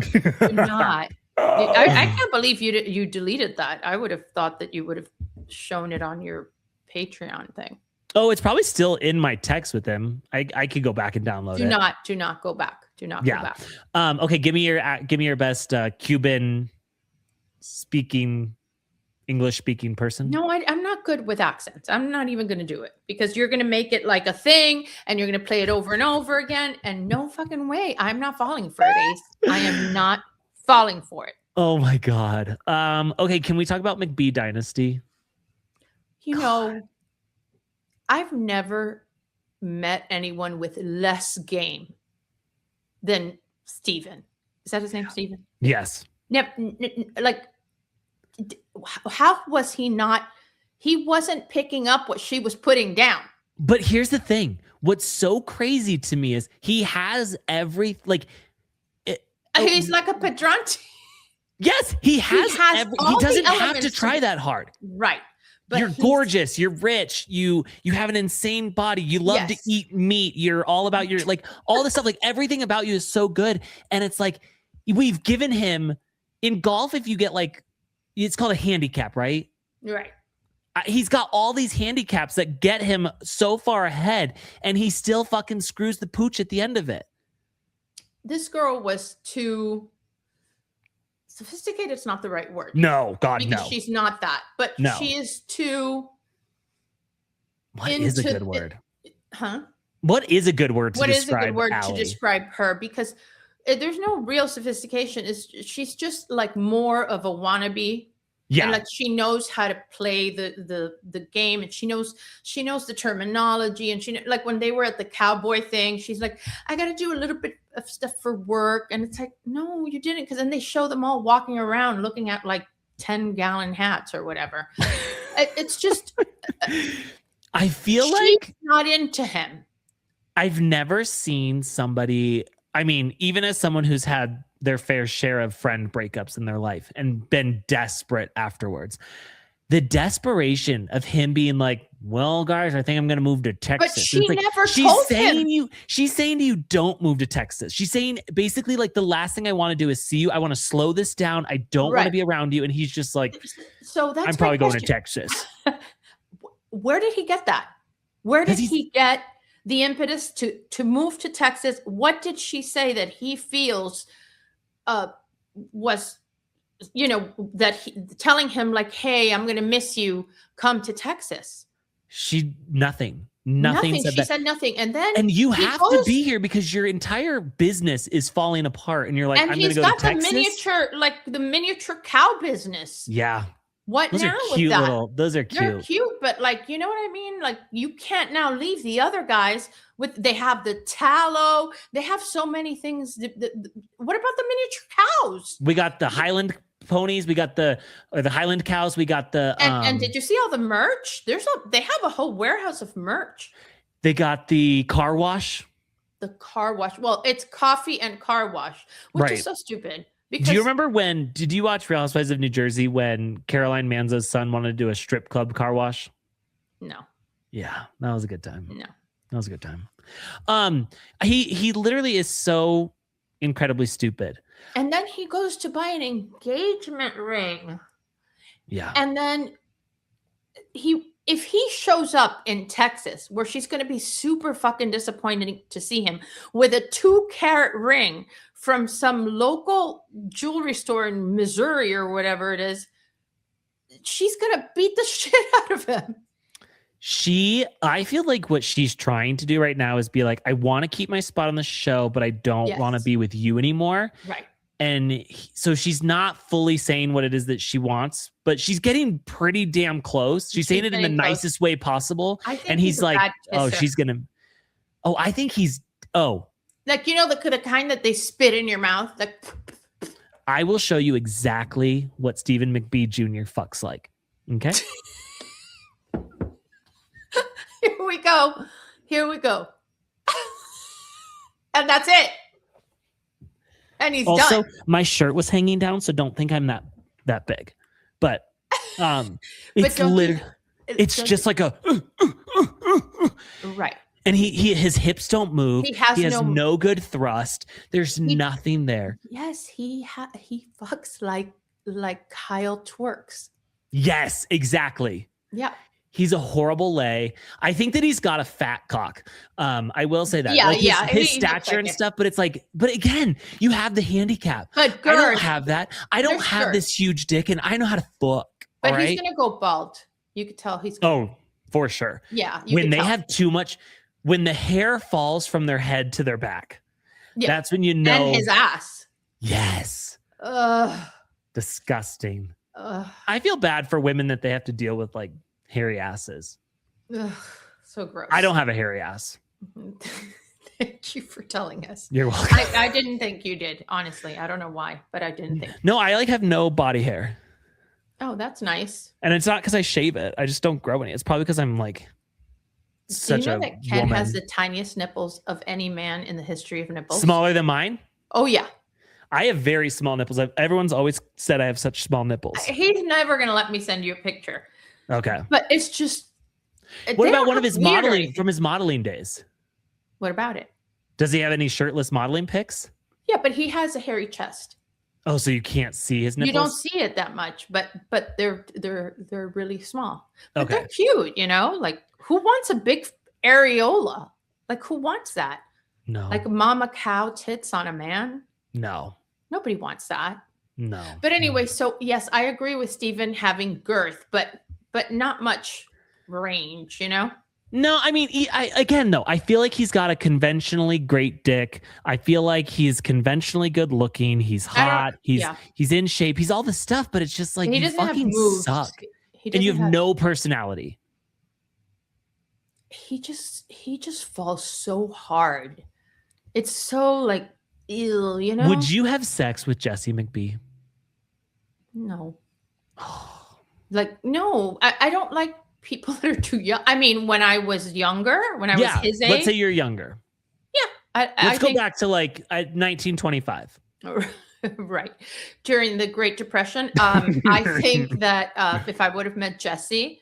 I can't believe you deleted that. I would have thought that you would have shown it on your Patreon thing. Oh, it's probably still in my text with him. I could go back and download it. Do not go back. Do not go back. Okay, give me your best Cuban speaking, English speaking person. No, I'm not good with accents. I'm not even going to do it because you're going to make it like a thing and you're going to play it over and over again. And no fucking way. I'm not falling for it, Ace. I am not falling for it. Oh my God. Okay, can we talk about McBee Dynasty? You know, I've never met anyone with less game than Steven. Is that his name, Steven? Yes. Yep. Like, how was he not? He wasn't picking up what she was putting down. But here's the thing. What's so crazy to me is he has every, like. He's like a Pedranti. Yes, he has he doesn't have to try that hard. Right. But you're gorgeous. You're rich. You have an insane body. You love to eat meat. You're all about your, like, all this stuff. Like, everything about you is so good. And it's like, we've given him in golf. If you get like, it's called a handicap, right? Right. He's got all these handicaps that get him so far ahead, and he still fucking screws the pooch at the end of it. This girl was too sophisticated. It's not the right word. No, God, because no. She's not that, but she is too. What is a good word? Huh? What is a good word to describe? What is a good word Allie? to describe her? Because there's no real sophistication. She's just like more of a wannabe. Yeah. And like she knows how to play the game, and she knows the terminology, and she, like, when they were at the cowboy thing, she's like, I got to do a little bit of stuff for work, and it's like, no, you didn't, because then they show them all walking around looking at like 10-gallon hats or whatever. It's just I feel she's like not into him. I've never seen somebody, I mean, even as someone who's had their fair share of friend breakups in their life and been desperate afterwards, The desperation of him being like, well, guys, I think I'm going to move to Texas. But she like, never told him. She's saying to you, don't move to Texas. She's saying basically like the last thing I want to do is see you. I want to slow this down. I don't want to be around you. And he's just like, so that's I'm probably going to Texas. Where did he get that? Where did he get the impetus to move to Texas? What did she say that he feels was, that telling him like, hey, I'm going to miss you. Come to Texas. Nothing. She said nothing. And you have to be here because your entire business is falling apart. And you're like, I'm going to go to Texas. The miniature cow business. Yeah. What those now are cute with that? Those are cute. They're cute, but you know what I mean? Like you can't now leave the other guys they have the tallow. They have so many things. What about the miniature cows? We got the Highland ponies. We got the Highland cows. We got the and did you see all the merch? They have a whole warehouse of merch. They got the car wash. The car wash. Well, it's coffee and car wash, which is so stupid. Do you remember did you watch Real Housewives of New Jersey when Caroline Manzo's son wanted to do a strip club car wash? No. Yeah, that was a good time. No. That was a good time. He literally is so incredibly stupid. And then he goes to buy an engagement ring. Yeah. And then if he shows up in Texas, where she's going to be super fucking disappointed to see him with a 2-carat ring from some local jewelry store in Missouri or whatever it is, she's going to beat the shit out of him. I feel like what she's trying to do right now is be like, I want to keep my spot on the show, but I don't want to be with you anymore. Right. And so she's not fully saying what it is that she wants, but she's getting pretty damn close. She's saying it in the nicest way possible. And he's like, oh, she's going to, I think he's, like, the kind that they spit in your mouth. Like, I will show you exactly what Stephen McBee Jr. fucks like. Okay. Here we go. And that's it. And he's also, done. My shirt was hanging down, so don't think I'm that big. But it's literally, it's just like a right. And his hips don't move. He has no good thrust. There's nothing there. Yes, he fucks like Kyle twerks. Yes, exactly. Yeah. He's a horrible lay. I think that he's got a fat cock. I will say that. Yeah, his stature and stuff, but it's like, but again, you have the handicap. But I don't have that. I don't have this huge dick, and I know how to fuck. But he's gonna go bald. You could tell he's for sure. Yeah. When they have too much, when the hair falls from their head to their back, that's when you know. And his ass. Yes. Disgusting. I feel bad for women that they have to deal with like hairy asses. Ugh, so gross. I don't have a hairy ass. Thank you for telling us. You're welcome. I didn't think you did, honestly. I don't know why, but I didn't think. No, I have no body hair. Oh, that's nice. And it's not because I shave it. I just don't grow any. It's probably because I'm like such a that Ken woman. has the tiniest nipples of any man in the history of nipples? Smaller than mine? Oh, yeah. I have very small nipples. Everyone's always said I have such small nipples. He's never going to let me send you a picture. Okay. But it's just. What about one of his modeling from his modeling days? What about it? Does he have any shirtless modeling pics? Yeah, but he has a hairy chest. Oh, so you can't see his nipples? You don't see it that much, but they're really small. But okay. They're cute, Like who wants a big areola? Like who wants that? No. Like mama cow tits on a man? No. Nobody wants that. No. But anyway, so yes, I agree with Stephen having girth, but not much range, No, I mean, I feel like he's got a conventionally great dick. I feel like he's conventionally good looking. He's hot. He's in shape. He's all the stuff, but it's just like you fucking suck. And you have no personality. He just falls so hard. It's so like ill, Would you have sex with Jesse McBee? No. Like, no, I don't like people that are too young. I mean, when I was younger, when I was his age. Let's say you're younger. Yeah. Let's go back to like 1925. Right. During the Great Depression. I think that if I would have met Jesse,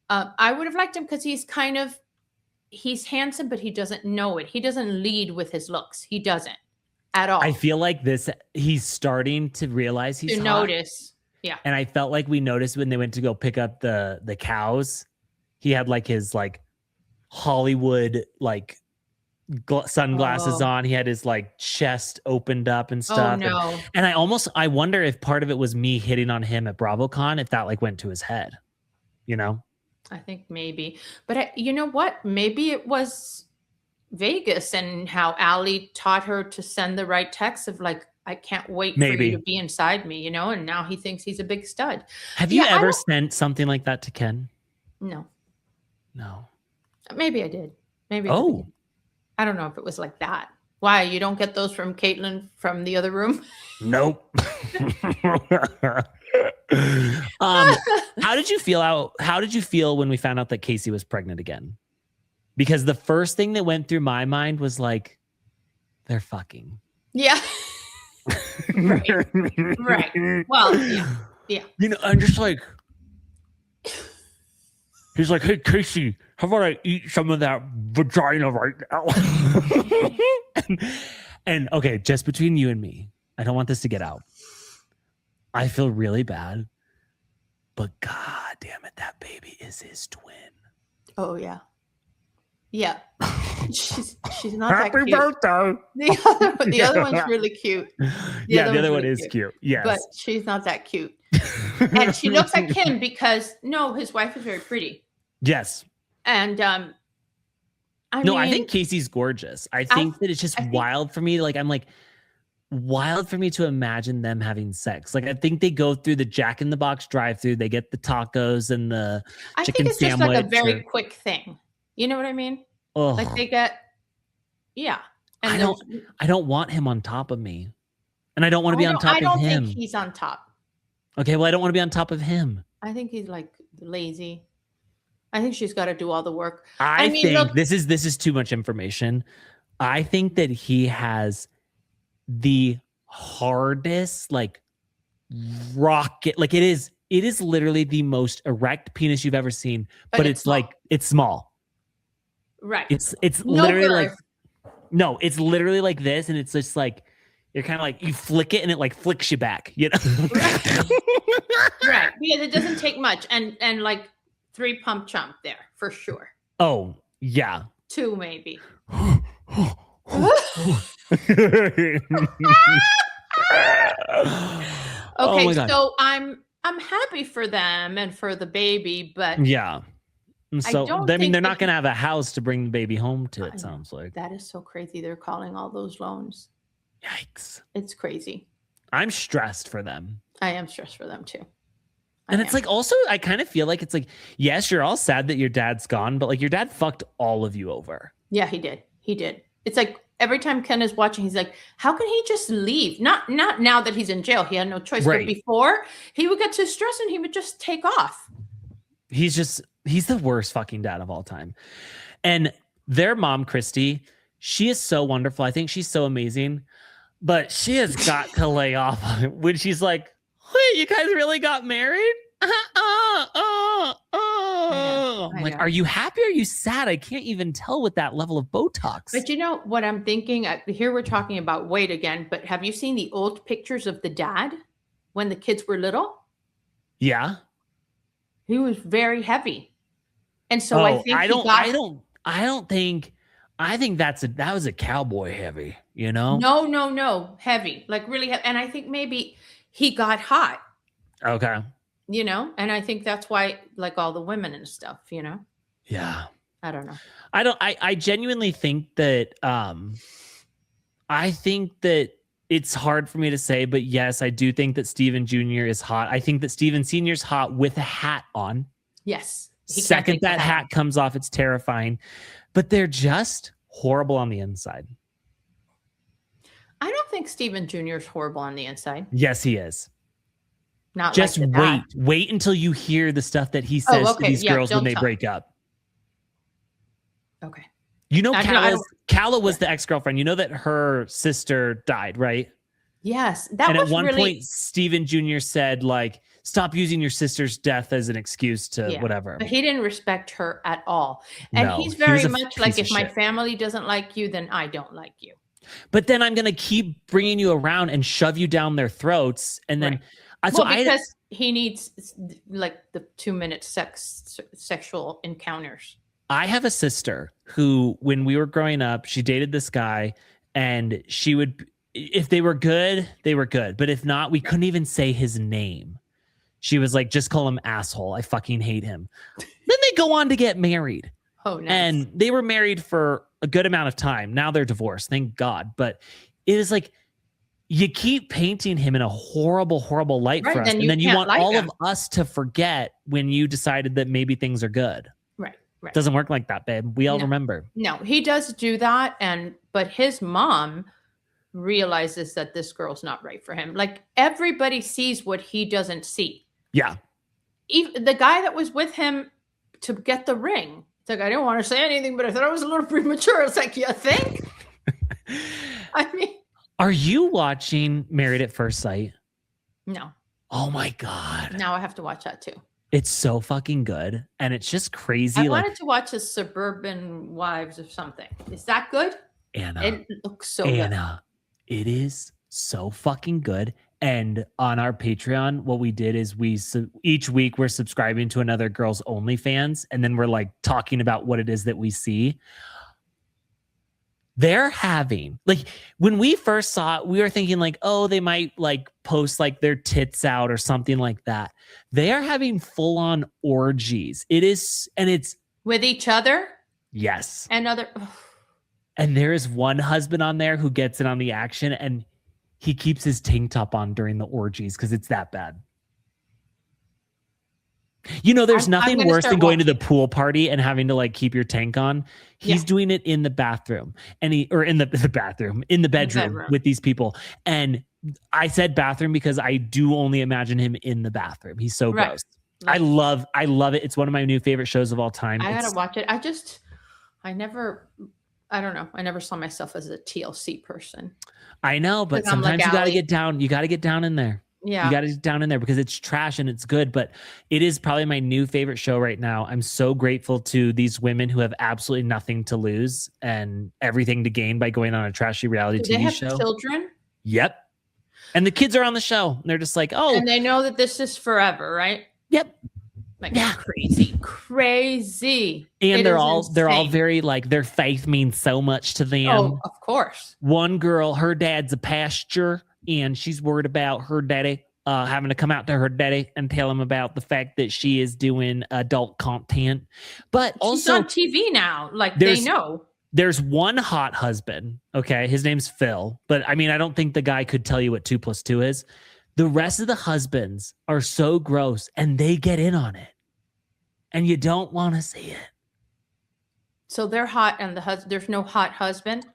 I would have liked him because he's handsome, but he doesn't know it. He doesn't lead with his looks. He doesn't at all. I feel like he's starting to realize he's to hot. Notice. Yeah. And I felt like we noticed when they went to go pick up the cows, he had like his like Hollywood like sunglasses on. He had his like chest opened up and stuff. Oh no. And I wonder if part of it was me hitting on him at BravoCon, if that like went to his head, you know? I think maybe, but you know what? Maybe it was Vegas and how Allie taught her to send the right text of like, I can't wait for you to be inside me, you know? And now he thinks he's a big stud. Have you ever sent something like that to Ken? No. No. Maybe I did. Maybe. Oh. I don't know if it was like that. Why? You don't get those from Caitlin from the other room? Nope. How did you feel when we found out that Casey was pregnant again? Because the first thing that went through my mind was like, they're fucking. Yeah. Right. Right. Well, yeah. You know, I'm just like, he's like, hey, Casey, how about I eat some of that vagina right now? and okay, just between you and me, I don't want this to get out. I feel really bad, but God damn it, that baby is his twin. Oh yeah. Yeah. She's not Happy that cute. birthday. The other one's really cute. The other one is cute. Yes. But she's not that cute. And she looks like him because his wife is very pretty. Yes. And I think Casey's gorgeous. I think that it's just wild for me. Like I'm like wild for me to imagine them having sex. Like I think they go through the Jack in the Box drive-through, they get the tacos and the chicken sandwich. I think it's just like a very quick thing. You know what I mean? Ugh. Like they get, yeah. And I don't want him on top of me, and I don't want to be on top of him. I don't think he's on top. Okay, well, I don't want to be on top of him. I think he's like lazy. I think she's got to do all the work. I mean, think this is too much information. I think that he has the hardest like rocket. Like it is literally the most erect penis you've ever seen, but it's like it's small. Right. It's literally like it's literally like this, and it's just like you're kind of like you flick it and it like flicks you back, you know? Right. Because it doesn't take much, and like 3 pump chump there for sure. Oh yeah. 2 maybe. Okay, so I'm happy for them and for the baby, but yeah. So I mean, they're not going to have a house to bring the baby home to. It sounds like that is so crazy. They're calling all those loans. Yikes! It's crazy. I'm stressed for them. I am stressed for them too. And it's like also, I kind of feel like it's like, yes, you're all sad that your dad's gone, but like your dad fucked all of you over. Yeah, he did. He did. It's like every time Ken is watching, he's like, how can he just leave? Not now that he's in jail. He had no choice. Right. But before, he would get too stressed and he would just take off. He's the worst fucking dad of all time. And their mom, Christy, she is so wonderful. I think she's so amazing, but she has got to lay off on it when she's like, wait, you guys really got married? I'm like, are you happy or are you sad? I can't even tell with that level of Botox. But you know what I'm thinking? Here we're talking about weight again, but have you seen the old pictures of the dad when the kids were little? Yeah. He was very heavy. And so I think I think that was a cowboy heavy, you know? No. Heavy. Like really heavy. And I think maybe he got hot. Okay. You know, and I think that's why, like all the women and stuff, you know? Yeah. I don't know. I genuinely think that, I think that it's hard for me to say, but yes, I do think that Steven Jr. is hot. I think that Steven Sr. is hot with a hat on. Yes. Second that hat comes off, it's terrifying. But they're just horrible on the inside. I don't think Steven Jr. is horrible on the inside. Yes, he is. Not just like wait until you hear the stuff that he says to these girls when they break up. Okay. You know, Calla was the ex-girlfriend. You know that her sister died, right? Yes, that And was at one really point, Steven Jr. said, like, stop using your sister's death as an excuse to whatever. But he didn't respect her at all. And No, he's he very was a much like, piece of if my shit. family doesn't like you, then I don't like you. But then I'm going to keep bringing you around and shove you down their throats. And then, because he needs like the 2-minute sexual encounters. I have a sister who, when we were growing up, she dated this guy, and she would, if they were good, they were good. But if not, we couldn't even say his name. She was like, just call him asshole. I fucking hate him. Then they go on to get married. Oh, nice. And they were married for a good amount of time. Now they're divorced, thank God. But it is like, you keep painting him in a horrible, horrible light for us. And then you want all of us to forget when you decided that maybe things are good. Right. Doesn't work like that, babe. We all remember. No, he does do that. But his mom realizes that this girl's not right for him. Like, everybody sees what he doesn't see. Yeah. Even the guy that was with him to get the ring, it's like, I didn't want to say anything, but I thought it was a little premature. It's like, you think? I mean, are you watching Married at First Sight? No. Oh my God. Now I have to watch that too. It's so fucking good. And it's just crazy. I wanted to watch a Suburban Wives or something. Is that good? Anna. It looks so good. It is so fucking good. And on our Patreon, what we did is each week we're subscribing to another Girls Only fans, and then we're like talking about what it is that we see. They're having, like, when we first saw it, we were thinking like, oh, they might like post like their tits out or something like that. They are having full on orgies. It is, and it's with each other. Yes. And other. And there is one husband on there who gets in on the action, and he keeps his tank top on during the orgies because it's that bad. You know, there's nothing worse than going to the pool party and having to like keep your tank on. He's doing it in the bathroom, and in the bedroom with these people. And I said bathroom because I do only imagine him in the bathroom. He's so gross. I love it. It's one of my new favorite shows of all time. I gotta watch it. I don't know. I never saw myself as a TLC person. I know, but sometimes you got to get down. You got to get down in there. Yeah. You got to get down in there because it's trash and it's good, but it is probably my new favorite show right now. I'm so grateful to these women who have absolutely nothing to lose and everything to gain by going on a trashy reality TV show. They have children? Yep. And the kids are on the show. And they're just like, oh. And they know that this is forever, right? Yep. Like, crazy. And they're all very like, their faith means so much to them. Oh, of course. One girl, her dad's a pastor, and she's worried about her daddy having to come out to her daddy and tell him about the fact that she is doing adult content. But she's also on TV now. Like, they know. There's one hot husband. Okay. His name's Phil. But I mean, I don't think the guy could tell you what 2 + 2 is. The rest of the husbands are so gross, and they get in on it. And you don't want to see it. So they're hot, and there's no hot husband.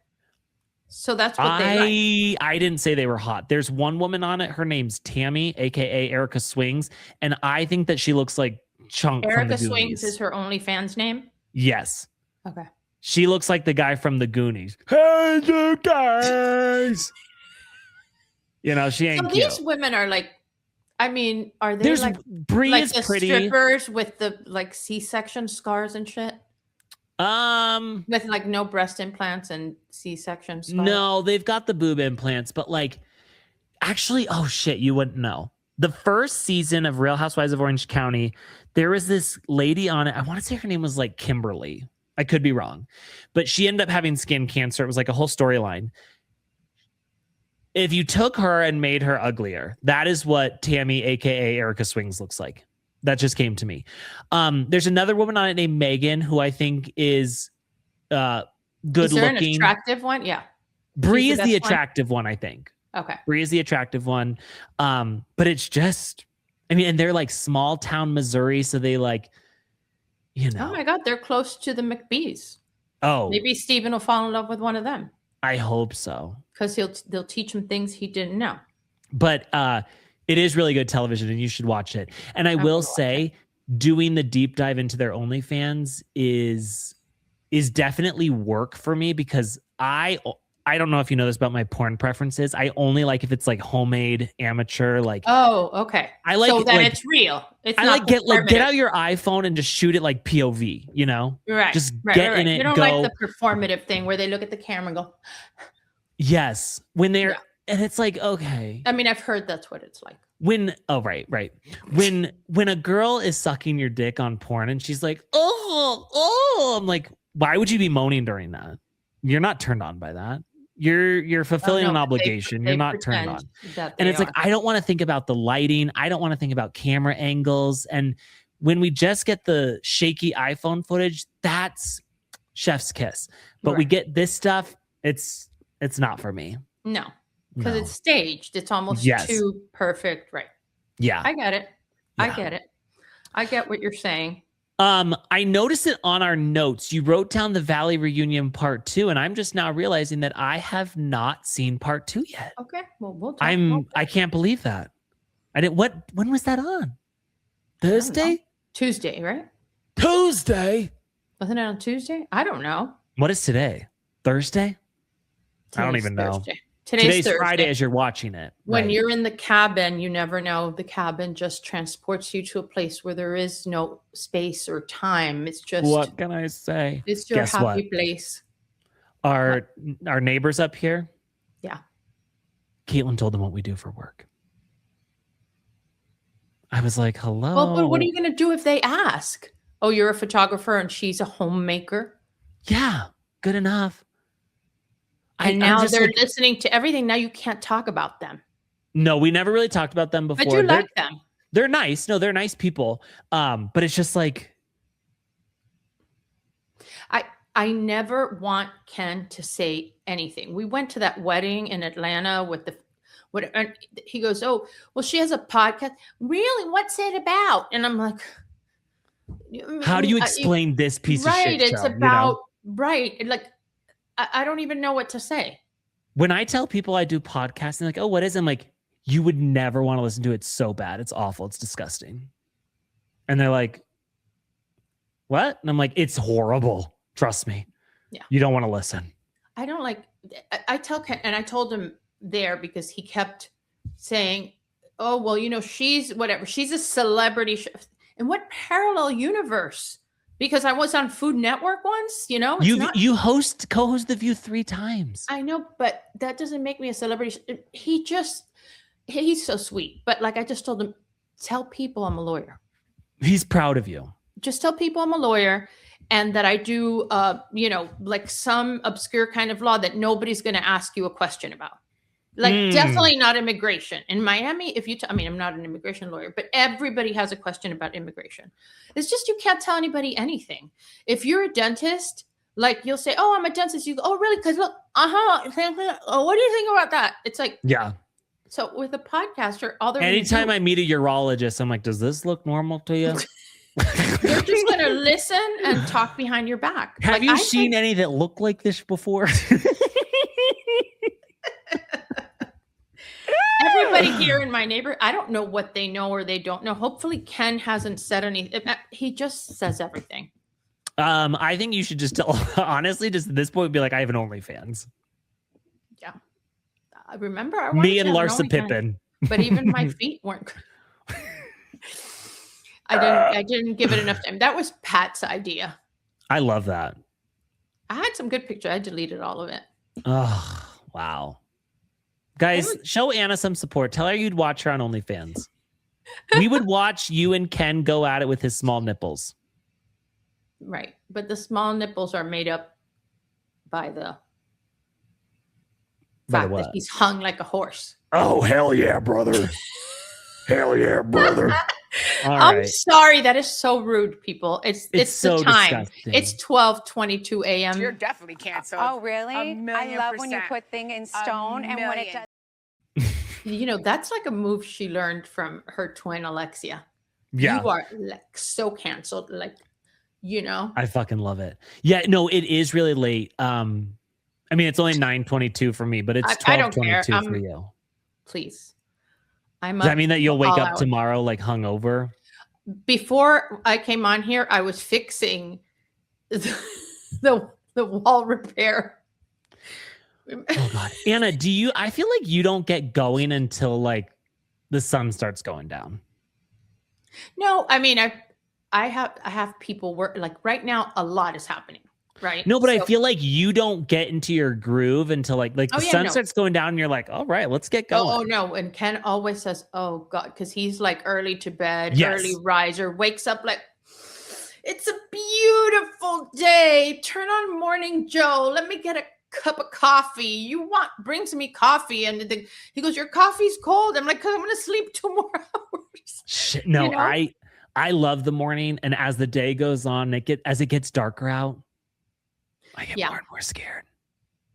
So that's what they like. I didn't say they were hot. There's one woman on it. Her name's Tammy, aka Erica Swings, and I think that she looks like Chunk. Erica from the Goonies. Swings is her OnlyFans name? Yes. Okay. She looks like the guy from the Goonies. Hey, you guys. You know, she ain't. So these women are like, I mean, are they like Bree like is the pretty strippers with the like C-section scars and shit? With like no breast implants and C-section scars? No, they've got the boob implants, but like, actually, oh shit, you wouldn't know. The first season of Real Housewives of Orange County, there was this lady on it. I want to say her name was like Kimberly. I could be wrong, but she ended up having skin cancer. It was like a whole storyline. If you took her and made her uglier, that is what Tammy, aka Erica Swings, looks like. That just came to me. There's another woman on it named Megan, who I think is good looking. Is there an attractive one? Yeah. Bree is the attractive one, I think. Okay. Bree is the attractive one. But it's just, I mean, and they're like small town Missouri, so they like, you know. Oh my God, they're close to the McBees. Oh. Maybe Steven will fall in love with one of them. I hope so. Because they'll teach him things he didn't know. But it is really good television, and you should watch it. And I will say, doing the deep dive into their OnlyFans is definitely work for me, because I I don't know if you know this about my porn preferences. I only like if it's like homemade, amateur. Like, oh, okay. I like so then like, it's real. It's I not get out your iPhone and just shoot it like POV. You know, right. Just right, get right, in it. You don't go. like the performative thing where they look at the camera and go. Yes, when they're Yeah. and it's like okay. I mean, I've heard that's what it's like. When right. When a girl is sucking your dick on porn and she's like, oh, I'm like, why would you be moaning during that? You're not turned on by that. You're fulfilling an obligation. You're not turned on. And it's like, I don't want to think about the lighting. I don't want to think about camera angles. And when we just get the shaky iPhone footage, that's chef's kiss. But we get this stuff, it's not for me. No, because it's staged. It's almost too perfect. Right. Yeah. I get it. Yeah. I get it. I get what you're saying. I noticed it on our notes. You wrote down the Valley Reunion Part 2, and I'm just now realizing that I have not seen Part 2 yet. Okay, well, we'll talk about I can't believe that. I didn't. When was that on? Thursday? Tuesday, right? Tuesday? Wasn't it on Tuesday? I don't know. What is today? Thursday? I don't even know. Today's Thursday. Friday as you're watching it. When you're in the cabin, you never know. The cabin just transports you to a place where there is no space or time. It's just what can I say? It's your Guess happy place. Our neighbors up here. Yeah. Caitlin told them what we do for work. I was like, hello. Well, but what are you going to do if they ask? Oh, you're a photographer and she's a homemaker? Yeah, good enough. And now they're listening to everything. Now you can't talk about them. No, we never really talked about them before. But you like them. They're nice. No, they're nice people. But it's just like I never want Ken to say anything. We went to that wedding in Atlanta with and he goes, oh, well, she has a podcast. Really? What's it about? And I'm like, how do you explain this piece of shit? Right. It's about, right. Like, I don't even know what to say. When I tell people I do podcasting, like, oh, what is it? I'm like, you would never want to listen to it. It's so bad. It's awful. It's disgusting. And they're like, what? And I'm like, it's horrible. Trust me. Yeah. You don't want to listen. I don't like, I tell Ken, and I told him there because he kept saying, oh, well, you know, she's whatever. She's a celebrity. In what parallel universe? Because I was on Food Network once, you know. You co-host The View 3 times. I know, but that doesn't make me a celebrity. He's so sweet. But like I just told him, tell people I'm a lawyer. He's proud of you. Just tell people I'm a lawyer and that I do, you know, like some obscure kind of law that nobody's going to ask you a question about. Like definitely not immigration. In Miami, I mean, I'm not an immigration lawyer, but everybody has a question about immigration. It's just you can't tell anybody anything. If you're a dentist, like you'll say, oh, I'm a dentist. You go, oh, really? Because look, what do you think about that? It's like, yeah. So with a podcaster, anytime I meet a urologist, I'm like, does this look normal to you? They're just going to listen and talk behind your back. Have you seen any that look like this before? Everybody here in my neighborhood, I don't know what they know or they don't know. Hopefully Ken hasn't said anything. He just says everything. I think you should just tell, honestly, just at this point, be like, I have an OnlyFans. Yeah. I remember. Me and Larsa Pippen. But even my feet weren't. I didn't give it enough time. That was Pat's idea. I love that. I had some good pictures. I deleted all of it. Oh, wow. Guys, show Anna some support. Tell her you'd watch her on OnlyFans. We would watch you and Ken go at it with his small nipples. Right. But the small nipples are made up by the fact that he's hung like a horse. Oh, hell yeah, brother. Hell yeah, brother. I'm sorry. That is so rude, people. It's so the time. Disgusting. It's 12:22 a.m. You're definitely canceled. Oh, really? I love when you put things in stone and when it does. You know, that's like a move she learned from her twin Alexia. Yeah. You are like so canceled. Like, you know. I fucking love it. Yeah, no, it is really late. I mean, it's only 9:22 for me, but it's 12:22 for you. Please. Does that mean that you'll wake up tomorrow like hungover? Before I came on here, I was fixing the wall repair. Oh God, Anna, I feel like you don't get going until like the sun starts going down. No, I mean, I have people work, like right now, a lot is happening, right? No, but I feel like you don't get into your groove until like the sun starts going down and you're like, all right, let's get going. Oh no. And Ken always says, oh God, because he's like early to bed, Yes. early riser, wakes up like, it's a beautiful day. Turn on Morning Joe. Let me get a cup of coffee. Brings me coffee. And he goes, your coffee's cold. I'm like, because I'm going to sleep 2 more hours. Shit, no, you know? I love the morning. And as the day goes on, as it gets darker out, I get more and more scared.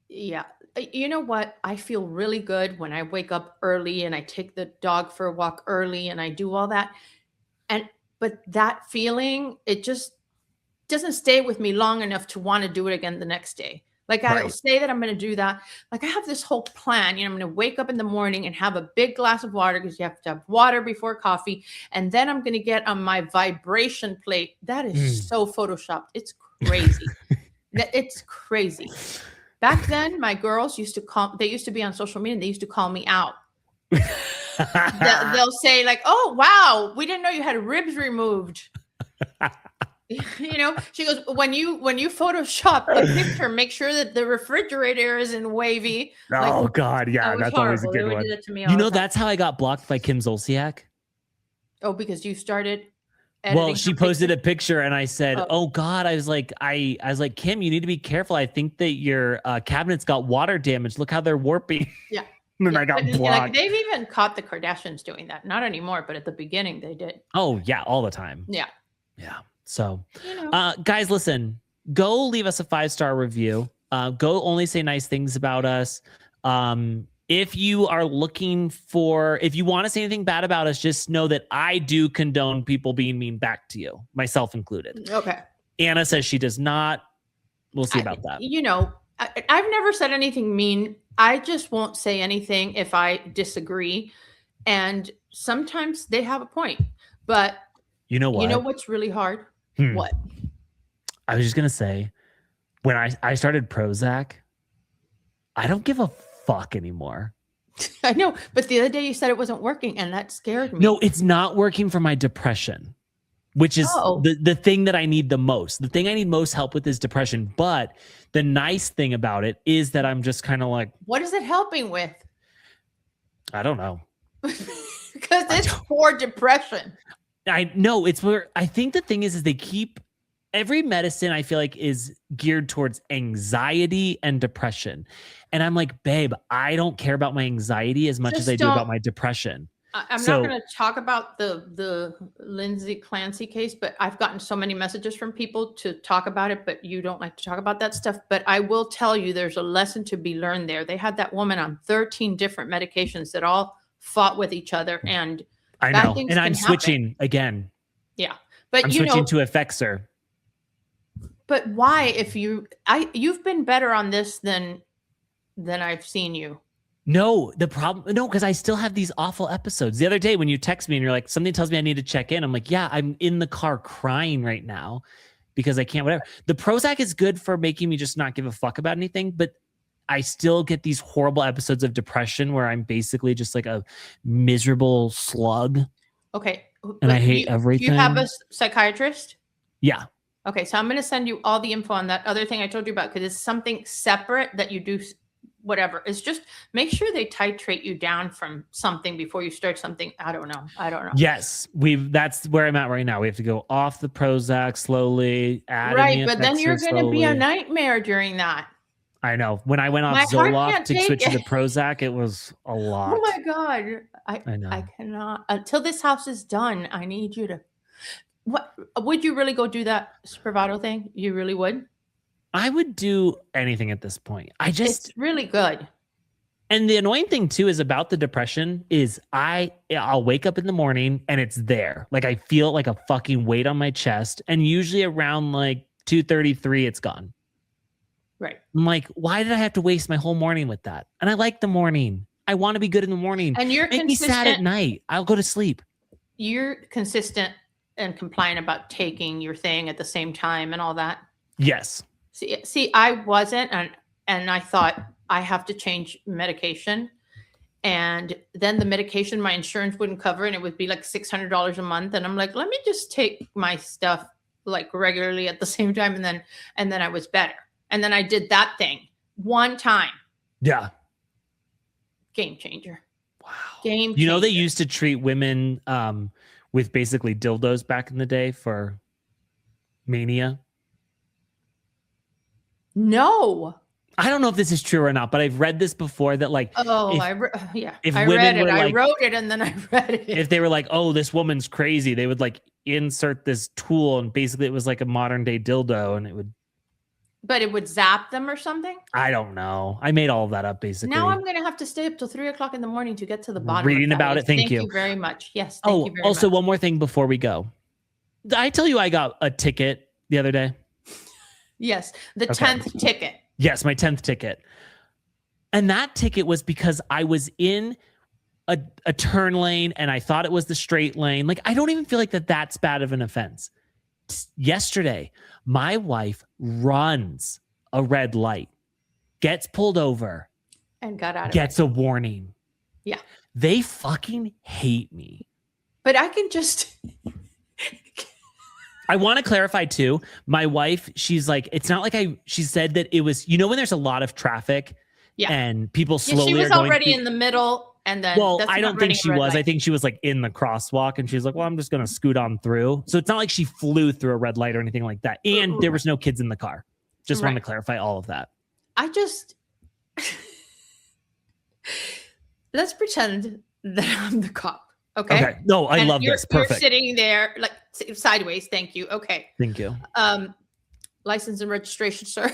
Yeah. You know what? I feel really good when I wake up early and I take the dog for a walk early and I do all that. But that feeling, it just doesn't stay with me long enough to want to do it again the next day. Like I'll say that I'm going to do that. Like I have this whole plan. I'm going to wake up in the morning and have a big glass of water because you have to have water before coffee. And then I'm going to get on my vibration plate. That is so Photoshopped. It's crazy. It's crazy. Back then, my girls used to be on social media and they used to call me out. They'll say like, oh, wow, we didn't know you had ribs removed. She goes, when you Photoshop a picture, make sure that the refrigerator isn't wavy. Oh God, yeah, that's always a good one. That's how I got blocked by Kim Zolciak. Oh, because you started Well, she posted a picture and I said, oh God, I was like, Kim, you need to be careful. I think that your cabinets got water damage. Look how they're warping. Yeah. And I got blocked. Like, they've even caught the Kardashians doing that. Not anymore, but at the beginning they did. Oh yeah, all the time. Yeah. Yeah. So, guys, listen, go leave us a 5-star review. Go only say nice things about us. If you want to say anything bad about us, just know that I do condone people being mean back to you, myself included. Okay. Anna says she does not. We'll see about that. I've never said anything mean. I just won't say anything if I disagree. And sometimes they have a point. But you know what? You know what's really hard? What? I was just going to say, when I started Prozac, I don't give a fuck anymore. I know, but the other day you said it wasn't working and that scared me. No, it's not working for my depression, which is the thing that I need the most. The thing I need most help with is depression. But the nice thing about it is that I'm just kind of like, what is it helping with? I don't know. Because it's for depression. I know it's where I think the thing is they keep every medicine I feel like is geared towards anxiety and depression. And I'm like, babe, I don't care about my anxiety as much as I do about my depression. I'm not going to talk about the Lindsay Clancy case, but I've gotten so many messages from people to talk about it, but you don't like to talk about that stuff. But I will tell you, there's a lesson to be learned there. They had that woman on 13 different medications that all fought with each other, and I know. And I'm switching again. Yeah. But I'm switching to Effexor. But why, if you've been better on this than I've seen you. No, because I still have these awful episodes. The other day when you text me and you're like, something tells me I need to check in. I'm like, yeah, I'm in the car crying right now because I can't, whatever. The Prozac is good for making me just not give a fuck about anything, but I still get these horrible episodes of depression where I'm basically just like a miserable slug. Okay. And I hate everything. Do you have a psychiatrist? Yeah. Okay. So I'm going to send you all the info on that other thing I told you about, because it's something separate that you do, whatever. It's just make sure they titrate you down from something before you start something. I don't know. Yes. That's where I'm at right now. We have to go off the Prozac slowly. Right. But then you're going to be a nightmare during that. I know. When I went off Zoloft to switch to the Prozac, it was a lot. Oh my God. I know. I cannot. Until this house is done, I need you to. What would you really go do that Spravato thing? You really would? I would do anything at this point. It's really good. And the annoying thing too is about the depression is I'll wake up in the morning and it's there. Like I feel like a fucking weight on my chest. And usually around like 2:33, it's gone. Right. I'm like, why did I have to waste my whole morning with that? And I like the morning. I want to be good in the morning. And you're Make me sad at night. I'll go to sleep. You're consistent and compliant about taking your thing at the same time and all that. Yes. See, I wasn't, and I thought I have to change medication. And then the medication my insurance wouldn't cover, and it would be like $600 a month. And I'm like, let me just take my stuff like regularly at the same time. And then I was better. And then I did that thing one time. Yeah. Game changer. Wow. Game changer. You know, they used to treat women with basically dildos back in the day for mania. No. I don't know if this is true or not, but I've read this before that like, I women read it. were I like, wrote it and then I read it. if they were like, oh, this woman's crazy, they would like insert this tool and basically it was like a modern day dildo and it would. But it would zap them or something? I don't know. I made all of that up basically. Now I'm going to have to stay up till 3:00 in the morning to get to the bottom reading of that. about it. Thank you. Thank you very much. Yes. Thank you very also much. one more thing before we go. Did I tell you I got a ticket the other day? Yes. The 10th ticket. Yes, my 10th ticket. And that ticket was because I was in a turn lane and I thought it was the straight lane. Like, I don't even feel like that's bad of an offense. Yesterday, my wife runs a red light, gets pulled over, and got out of gets a warning. Yeah. They fucking hate me. But I can just... I want to clarify too. My wife, she's like, it's not like she said that it was, you know, when there's a lot of traffic and people slowly she was are going already through, in the middle. And then, well, I don't think she was. I think she was like in the crosswalk and she was like, well, I'm just going to scoot on through. So it's not like she flew through a red light or anything like that. And there was no kids in the car. Just wanted to clarify all of that. I just, let's pretend that I'm the cop. Okay. No, I love this. Perfect. You're sitting there like sideways. Thank you. Okay. Thank you. License and registration, sir.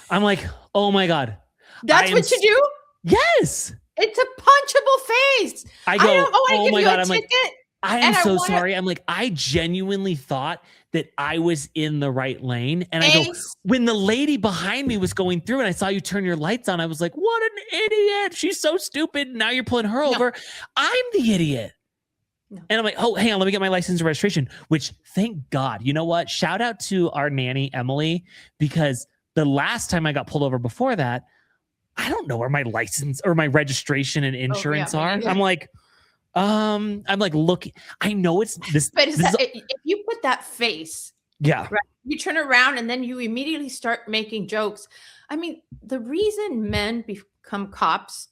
I'm like, oh my God. That's what you do? Yes. It's a punchable face. I go, oh my God. I'm ticket, like, I am so sorry. I'm like, I genuinely thought that I was in the right lane. And I go, when the lady behind me was going through and I saw you turn your lights on, I was like, what an idiot. She's so stupid. Now you're pulling her over. I'm the idiot. No. And I'm like, oh, hang on, let me get my license and registration, which thank God, you know what? Shout out to our nanny, Emily, because the last time I got pulled over before that, I don't know where my license or my registration and insurance are. I'm like, look, I know it's this. But if you put that face, right, you turn around and then you immediately start making jokes. I mean, the reason men become cops,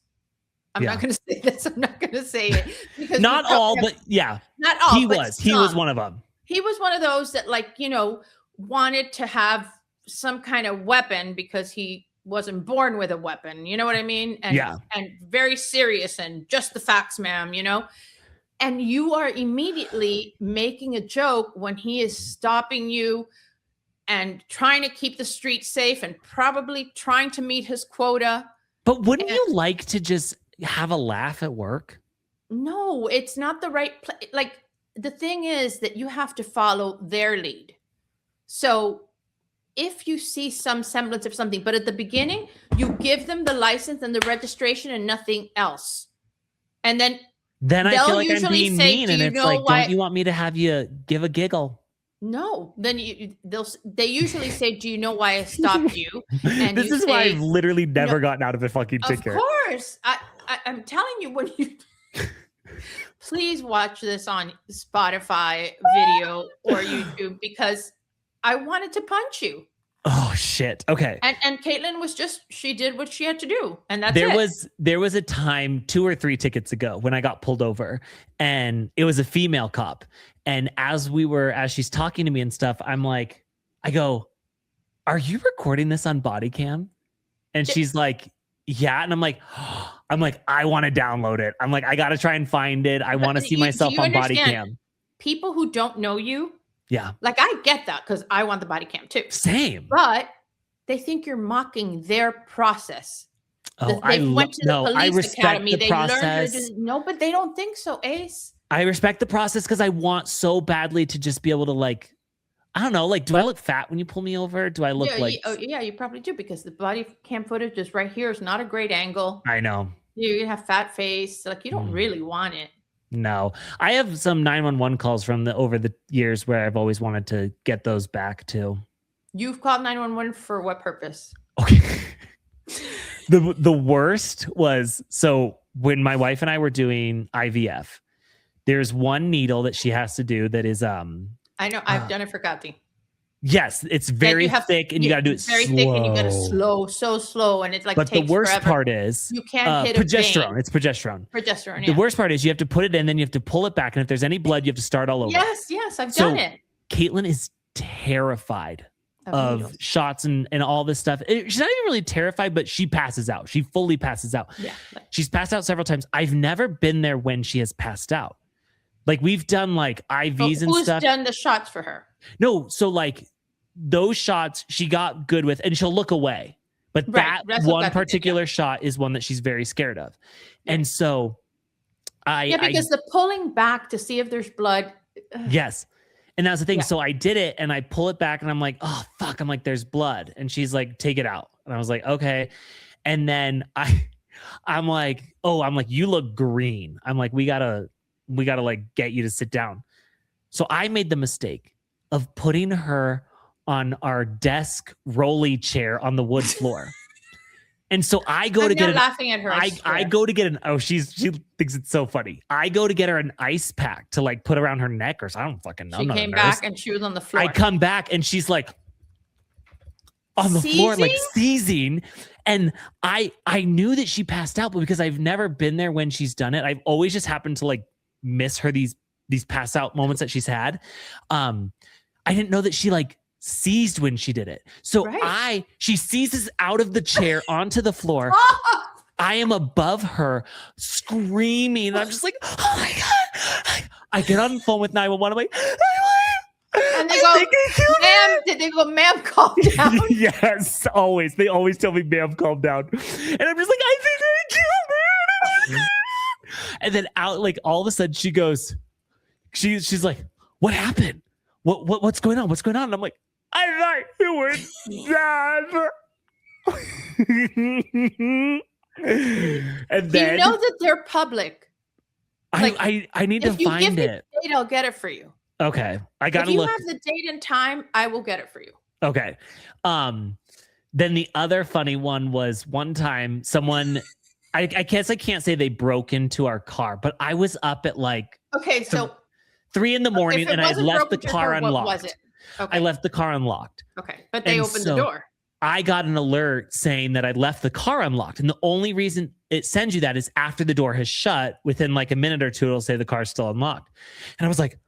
I'm not going to say this. I'm not going to say it. Because not all, but yeah. Not all. He was one of them. He was one of those that, like, you know, wanted to have some kind of weapon because he wasn't born with a weapon. You know what I mean? And, and very serious and just the facts, ma'am, you know? And you are immediately making a joke when he is stopping you and trying to keep the street safe and probably trying to meet his quota. But wouldn't you like to just have a laugh at work? No, it's not the right place. Like, the thing is that you have to follow their lead. So if you see some semblance of something, but at the beginning, you give them the license and the registration and nothing else. And then I feel like I'm being mean, and it's like, don't you want me to have you give a giggle? No. Then they usually say, do you know why I stopped you? And this is why I've literally never gotten out of a fucking ticket. Of course. I'm telling you, when you please watch this on Spotify video or YouTube, because I wanted to punch you. Oh shit. Okay. And Caitlin was she did what she had to do. And that's there was a time 2 or 3 tickets ago when I got pulled over, and it was a female cop. And as she's talking to me and stuff, I go, are you recording this on body cam? And she's like, yeah. And I'm like, I want to download it. I'm like, I got to try and find it. I want to see myself on body cam. People who don't know you. Yeah. Like, I get that because I want the body cam too. Same. But they think you're mocking their process. Oh, they went to the police academy. They process. No, but they don't think so, Ace. I respect the process because I want so badly to just be able to, like, I don't know, like, do I look fat when you pull me over? Do I look yeah, you probably do, because the body cam footage is right here. It's not a great angle. I know. You have fat face. Like, you don't really want it. No, I have some 911 calls from over the years where I've always wanted to get those back too. You've called 911 for what purpose? Okay. The worst was, so when my wife and I were doing IVF, there's one needle that she has to do that is I know, I've done it for Gatti. Yes, it's very thick, and you got to do it very slow. thick, and you got to so slow, and it's like. But the worst forever. part is you can't hit progesterone. a vein. It's progesterone. Progesterone. The worst part is you have to put it in, then you have to pull it back, and if there's any blood, you have to start all over. Yes, I've done it. Caitlin is terrified of needles. shots and all this stuff. She's not even really terrified, but she passes out. She fully passes out. Yeah, she's passed out several times. I've never been there when she has passed out. Like we've done like IVs and stuff. Who's done the shots for her? No, so like those shots she got good with, and she'll look away. But that one particular shot is one that she's very scared of. Yeah. And so because the pulling back to see if there's blood. Yes. And that's the thing. Yeah. So I did it and I pull it back and I'm like, oh fuck. I'm like, there's blood. And she's like, take it out. And I was like, okay. And then I'm like, you look green. I'm like, we gotta like get you to sit down. So I made the mistake of putting her on our desk rolly chair on the wood floor. And so I go to get laughing at her. I go to get she thinks it's so funny. I go to get her an ice pack to like put around her neck or something. I don't fucking know. She came back and she was on the floor. I come back and she's like on the floor, like seizing. And I knew that she passed out, but because I've never been there when she's done it, I've always just happened to like miss her these pass out moments that she's had. I didn't know that she like seized when she did it. So she seizes out of the chair onto the floor. I am above her screaming. And I'm just like, oh my God. I get on the phone with 911. I'm like, and they go, ma'am, did they go, ma'am, calm down? Yes, always. They always tell me, ma'am, calm down. And I'm just like, I think I killed her. And then out, like all of a sudden she goes, she's like, what happened? What's going on? What's going on? And I'm like, I thought you were dead. And then you know that they're public. Like, I need to find it. If you give me the date, I'll get it for you. Okay. I gotta look. If you have the date and time, I will get it for you. Okay. Then the other funny one was one time someone, I guess I can't say they broke into our car, but I was up at like 3 a.m. and I left the car unlocked. What was it? Okay. I left the car unlocked. Okay. But they opened the door. I got an alert saying that I left the car unlocked. And the only reason it sends you that is after the door has shut. Within like a minute or two, it'll say the car's still unlocked. And I was like,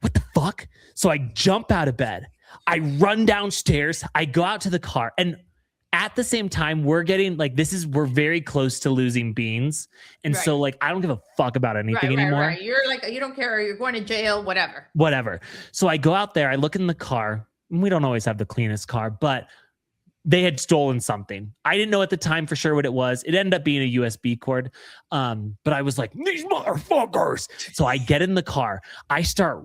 what the fuck? So I jump out of bed. I run downstairs. I go out to the car. And at the same time, we're getting like, we're very close to losing Beans. And so like, I don't give a fuck about anything anymore. Right. You're like, you don't care. You're going to jail, whatever. So I go out there, I look in the car. We don't always have the cleanest car, but they had stolen something. I didn't know at the time for sure what it was. It ended up being a USB cord. But I was like, these motherfuckers. So I get in the car. I start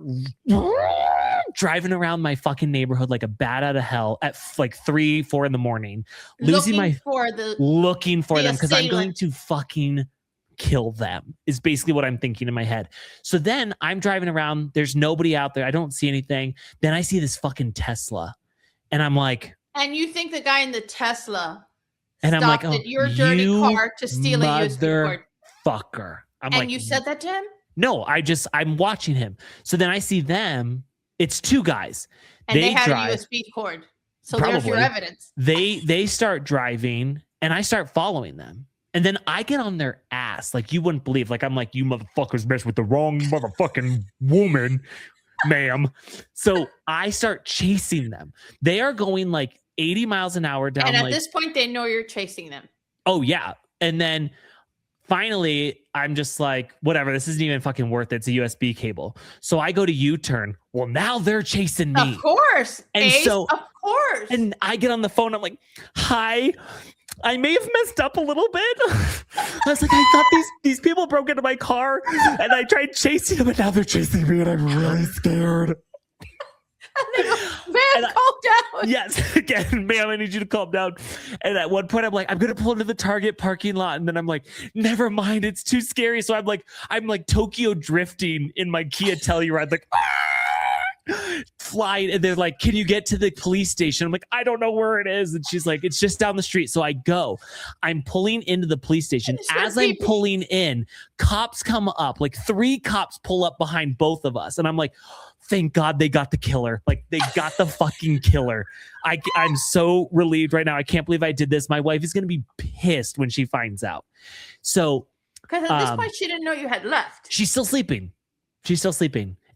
driving around my fucking neighborhood like a bat out of hell at like 3-4 in the morning, looking for them because I'm going to fucking kill them is basically what I'm thinking in my head. So then I'm driving around. There's nobody out there. I don't see anything. Then I see this fucking Tesla and I'm like, and you think the guy in the Tesla and I'm like, your dirty car to steal a USB cord. Fucker. And you said that to him? No, I'm watching him. So then I see them. It's 2 guys. And they had a USB cord. So there's your evidence. They start driving and I start following them. And then I get on their ass. Like you wouldn't believe. Like I'm like, you motherfuckers messed with the wrong motherfucking woman, ma'am. So I start chasing them. They are going like 80 miles an hour down. And at this point, they know you're chasing them. Oh, yeah. And then finally, I'm just like, whatever, this isn't even fucking worth it. It's a USB cable. So I go to U-turn. Well, now they're chasing me. Of course. And of course. And I get on the phone. I'm like, hi. I may have messed up a little bit. I was like, I thought these people broke into my car and I tried chasing them and now they're chasing me and I'm really scared. Man, calm down. Yes, again, ma'am, I need you to calm down. And at one point, I'm like, I'm gonna pull into the Target parking lot, and then I'm like, never mind, it's too scary. So I'm like Tokyo drifting in my Kia Telluride, like, flying, and they're like, can you get to the police station? I'm like, I don't know where it is. And she's like, it's just down the street. So I go. I'm pulling into the police station. As I'm pulling in, cops come up. Like 3 cops pull up behind both of us. And I'm like, thank God they got the killer. Like they got the fucking killer. I'm so relieved right now. I can't believe I did this. My wife is going to be pissed when she finds out. So because at this point she didn't know you had left. She's still sleeping.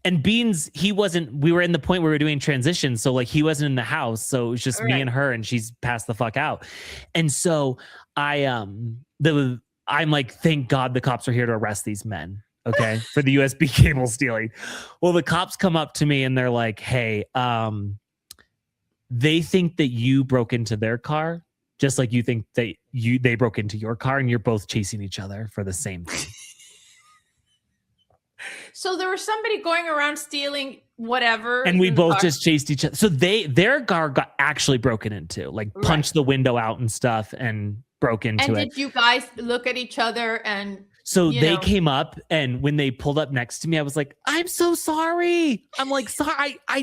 And Beans, we were in the point where we were doing transition. So like he wasn't in the house. So it was just me and her, and she's passed the fuck out. And so I'm like, thank God the cops are here to arrest these men. Okay. For the USB cable stealing. Well, the cops come up to me and they're like, hey, they think that you broke into their car, just like you think that they broke into your car, and you're both chasing each other for the same thing. So there was somebody going around stealing whatever, and we both just chased each other. So their car got actually broken into, like punched the window out and stuff, and broke into it. And did you guys look at each other? And so they came up, and when they pulled up next to me, I was like, I'm so sorry. I'm like, sorry. I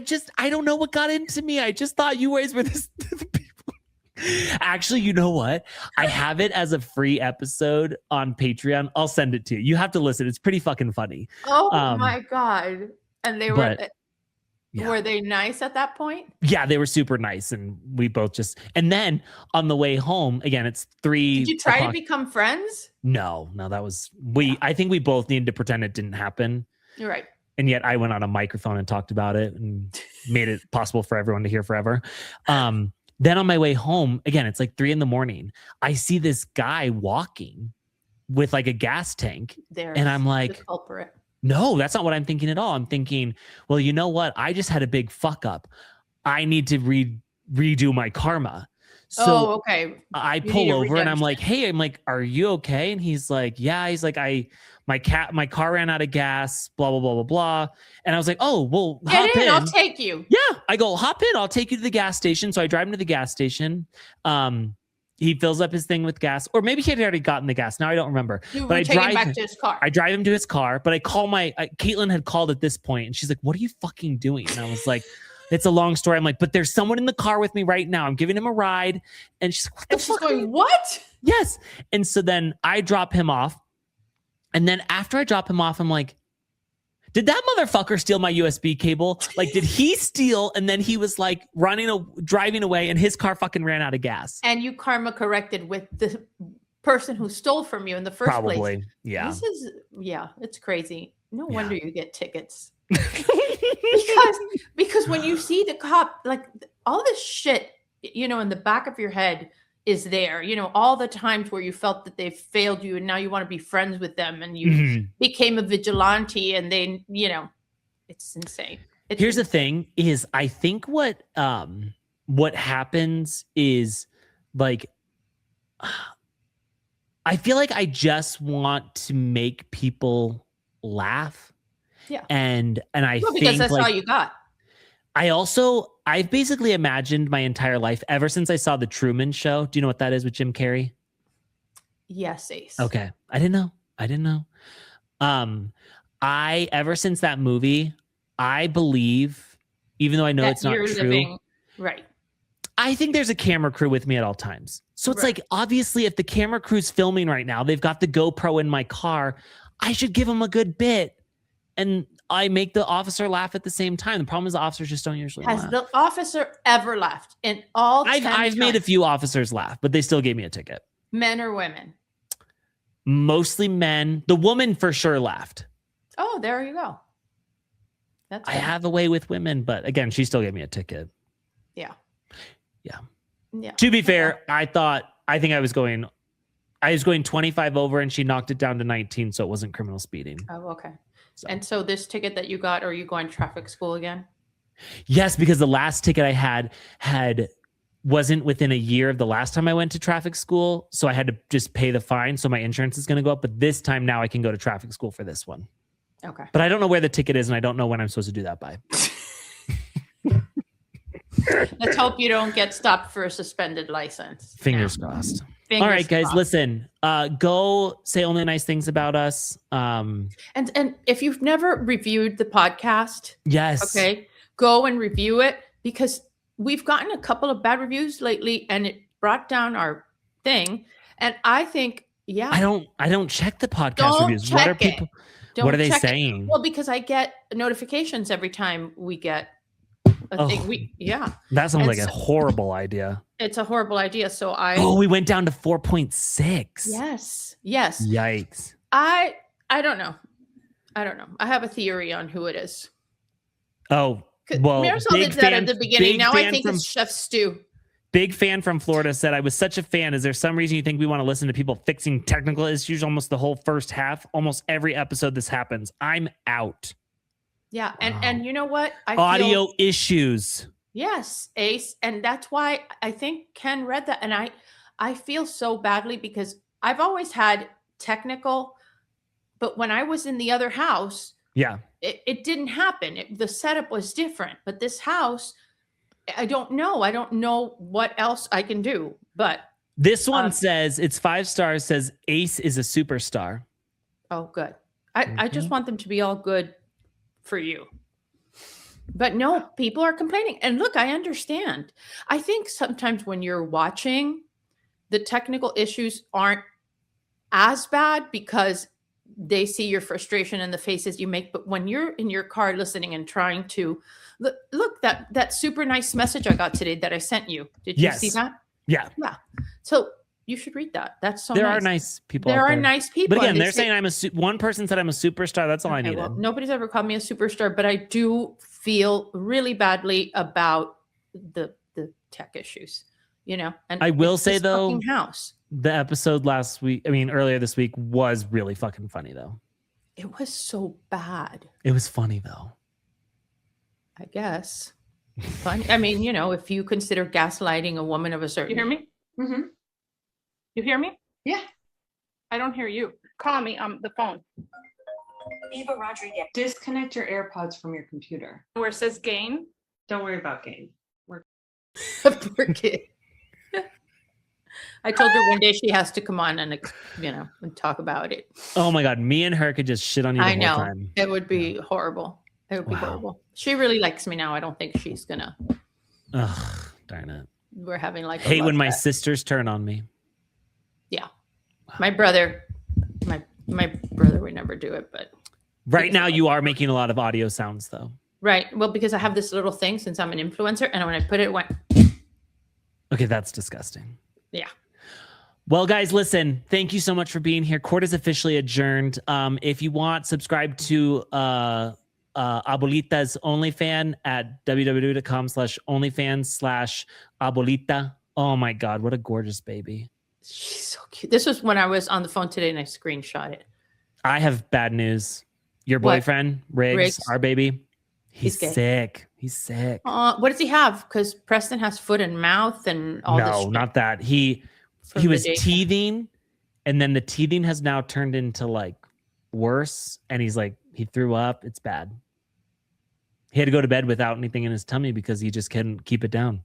don't know what got into me. I just thought you guys were the people. Actually, you know what? I have it as a free episode on Patreon. I'll send it to you. You have to listen. It's pretty fucking funny. Oh my God. And they were they nice at that point? Yeah, they were super nice. And we both and then on the way home, again, it's 3. Did you try to become friends? No, that was, I think we both needed to pretend it didn't happen. You're right. And yet I went on a microphone and talked about it and made it possible for everyone to hear forever. Then on my way home, again, it's like 3 a.m. I see this guy walking with like a gas tank. And I'm like, the culprit. No, that's not what I'm thinking at all. I'm thinking, well, you know what? I just had a big fuck up. I need to redo my karma. So okay. I pull over and I'm like, hey, are you okay? And he's like, yeah. He's like, my car ran out of gas, blah, blah, blah, blah, blah. And I was like, oh, well, hop in. I'll take you. Yeah. I go, hop in. I'll take you to the gas station. So I drive him to the gas station. He fills up his thing with gas, or maybe he had already gotten the gas. Now I don't remember. But I drive him back to his car. I drive him to his car, but I call Caitlin had called at this point, and she's like, what are you fucking doing? And I was like, it's a long story. I'm like, but there's someone in the car with me right now. I'm giving him a ride. And she's like, what the fuck? She's going, what? Yes. And so then I drop him off. And then after I drop him off, I'm like, did that motherfucker steal my USB cable? Like, did he steal? And then he was like driving away, and his car fucking ran out of gas. And you karma corrected with the person who stole from you in the first place. Probably. Yeah. It's crazy. No wonder you get tickets. because when you see the cop, like all this shit, in the back of your head is there, all the times where you felt that they failed you and now you want to be friends with them, and you became a vigilante, and they, it's insane. Here's the thing is, I think what happens is, like, I feel like I just want to make people laugh. Yeah. And I think because that's all you got. I've basically imagined my entire life ever since I saw The Truman Show. Do you know what that is with Jim Carrey? Yes, Ace. Okay. I didn't know. Ever since that movie, I believe, even though I know it's not true. Right. I think there's a camera crew with me at all times. So it's like, obviously, if the camera crew's filming right now, they've got the GoPro in my car, I should give them a good bit. And I make the officer laugh at the same time. The problem is the officers just don't usually laugh. Has the officer ever laughed in all 10 I've made a few officers laugh, but they still gave me a ticket. Men or women? Mostly men. The woman for sure laughed. Oh, there you go. I have a way with women, but again, she still gave me a ticket. Yeah. To be fair, I think I was going 25 over, and she knocked it down to 19, so it wasn't criminal speeding. Oh, okay. And so this ticket that you got, are you going to traffic school again? Yes, because the last ticket I had wasn't within a year of the last time I went to traffic school. So I had to just pay the fine. So my insurance is going to go up. But this time now I can go to traffic school for this one. Okay. But I don't know where the ticket is, and I don't know when I'm supposed to do that by. Let's hope you don't get stopped for a suspended license. Fingers crossed. All right, guys, listen, go say only nice things about us. And if you've never reviewed the podcast, yes, okay, go and review it, because we've gotten a couple of bad reviews lately and it brought down our thing. And I think, I don't check the podcast reviews. What are people? What are they saying? Well, because I get notifications every time we get a thing. That sounds like a horrible idea. It's a horrible idea. So we went down to 4.6. Yes. Yikes. I don't know. I have a theory on who it is. Oh, well, Marisol did that at the beginning. Now I think it's Chef Stu. Big fan from Florida said, I was such a fan. Is there some reason you think we want to listen to people fixing technical issues almost the whole first half? Almost every episode this happens. I'm out. Yeah. And you know what? Audio issues. Yes, Ace. And that's why I think Ken read that. And I feel so badly because I've always had technical, but when I was in the other house, it didn't happen. The setup was different. But this house, I don't know. I don't know what else I can do. But this one says, it's 5 stars, says Ace is a superstar. Oh, good. I just want them to be all good for you. But no, people are complaining. And look, I understand. I think sometimes when you're watching, the technical issues aren't as bad because they see your frustration in the faces you make. But when you're in your car listening and trying to look that super nice message I got today that I sent you. Did you see that? Yeah. So you should read that. That's so there nice. are nice people. There are nice people. But again, they're saying one person said I'm a superstar. That's all I needed. Well, nobody's ever called me a superstar, but I do feel really badly about the tech issues, And I will say though, house. The episode earlier this week was really fucking funny though. It was so bad. It was funny though. I guess. Funny. I mean, if you consider gaslighting a woman of a certain. You hear me? Mm-hmm. You hear me? Yeah. I don't hear you. Call me on the phone. Eva Rodriguez. Disconnect your AirPods from your computer. Where it says gain. Don't worry about gain. Poor kid. I told her one day she has to come on and and talk about it. Oh my God, me and her could just shit on you the whole time. It would be horrible. It would be horrible. She really likes me now. I don't think she's gonna. Ugh, darn it. We're having like. Hate when my sisters turn on me. Yeah, my brother would never do it, but. Right now, you are making a lot of audio sounds, though. Right. Well, because I have this little thing since I'm an influencer, and when I put it went. Okay, that's disgusting. Yeah. Well, guys, listen, thank you so much for being here. Court is officially adjourned. If you want, subscribe to Abuelita's OnlyFans at www.com/OnlyFans/Abuelita. Oh my God, what a gorgeous baby. She's so cute. This was when I was on the phone today and I screenshot it. I have bad news. Your boyfriend, Riggs, our baby, he's sick. He's sick. What does he have? Because Preston has foot and mouth and all this. No, not that. He was teething, and then the teething has now turned into like worse. And he threw up. It's bad. He had to go to bed without anything in his tummy because he just couldn't keep it down.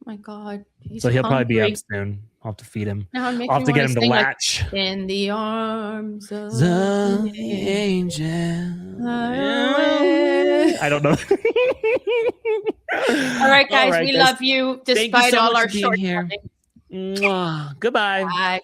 Oh my God. So he'll probably be up soon. I'll have to feed him. I'll have to get him to latch. Like, in the arms of the angel. I don't know. All right, guys. We love you despite all our shortcomings. Goodbye. Bye.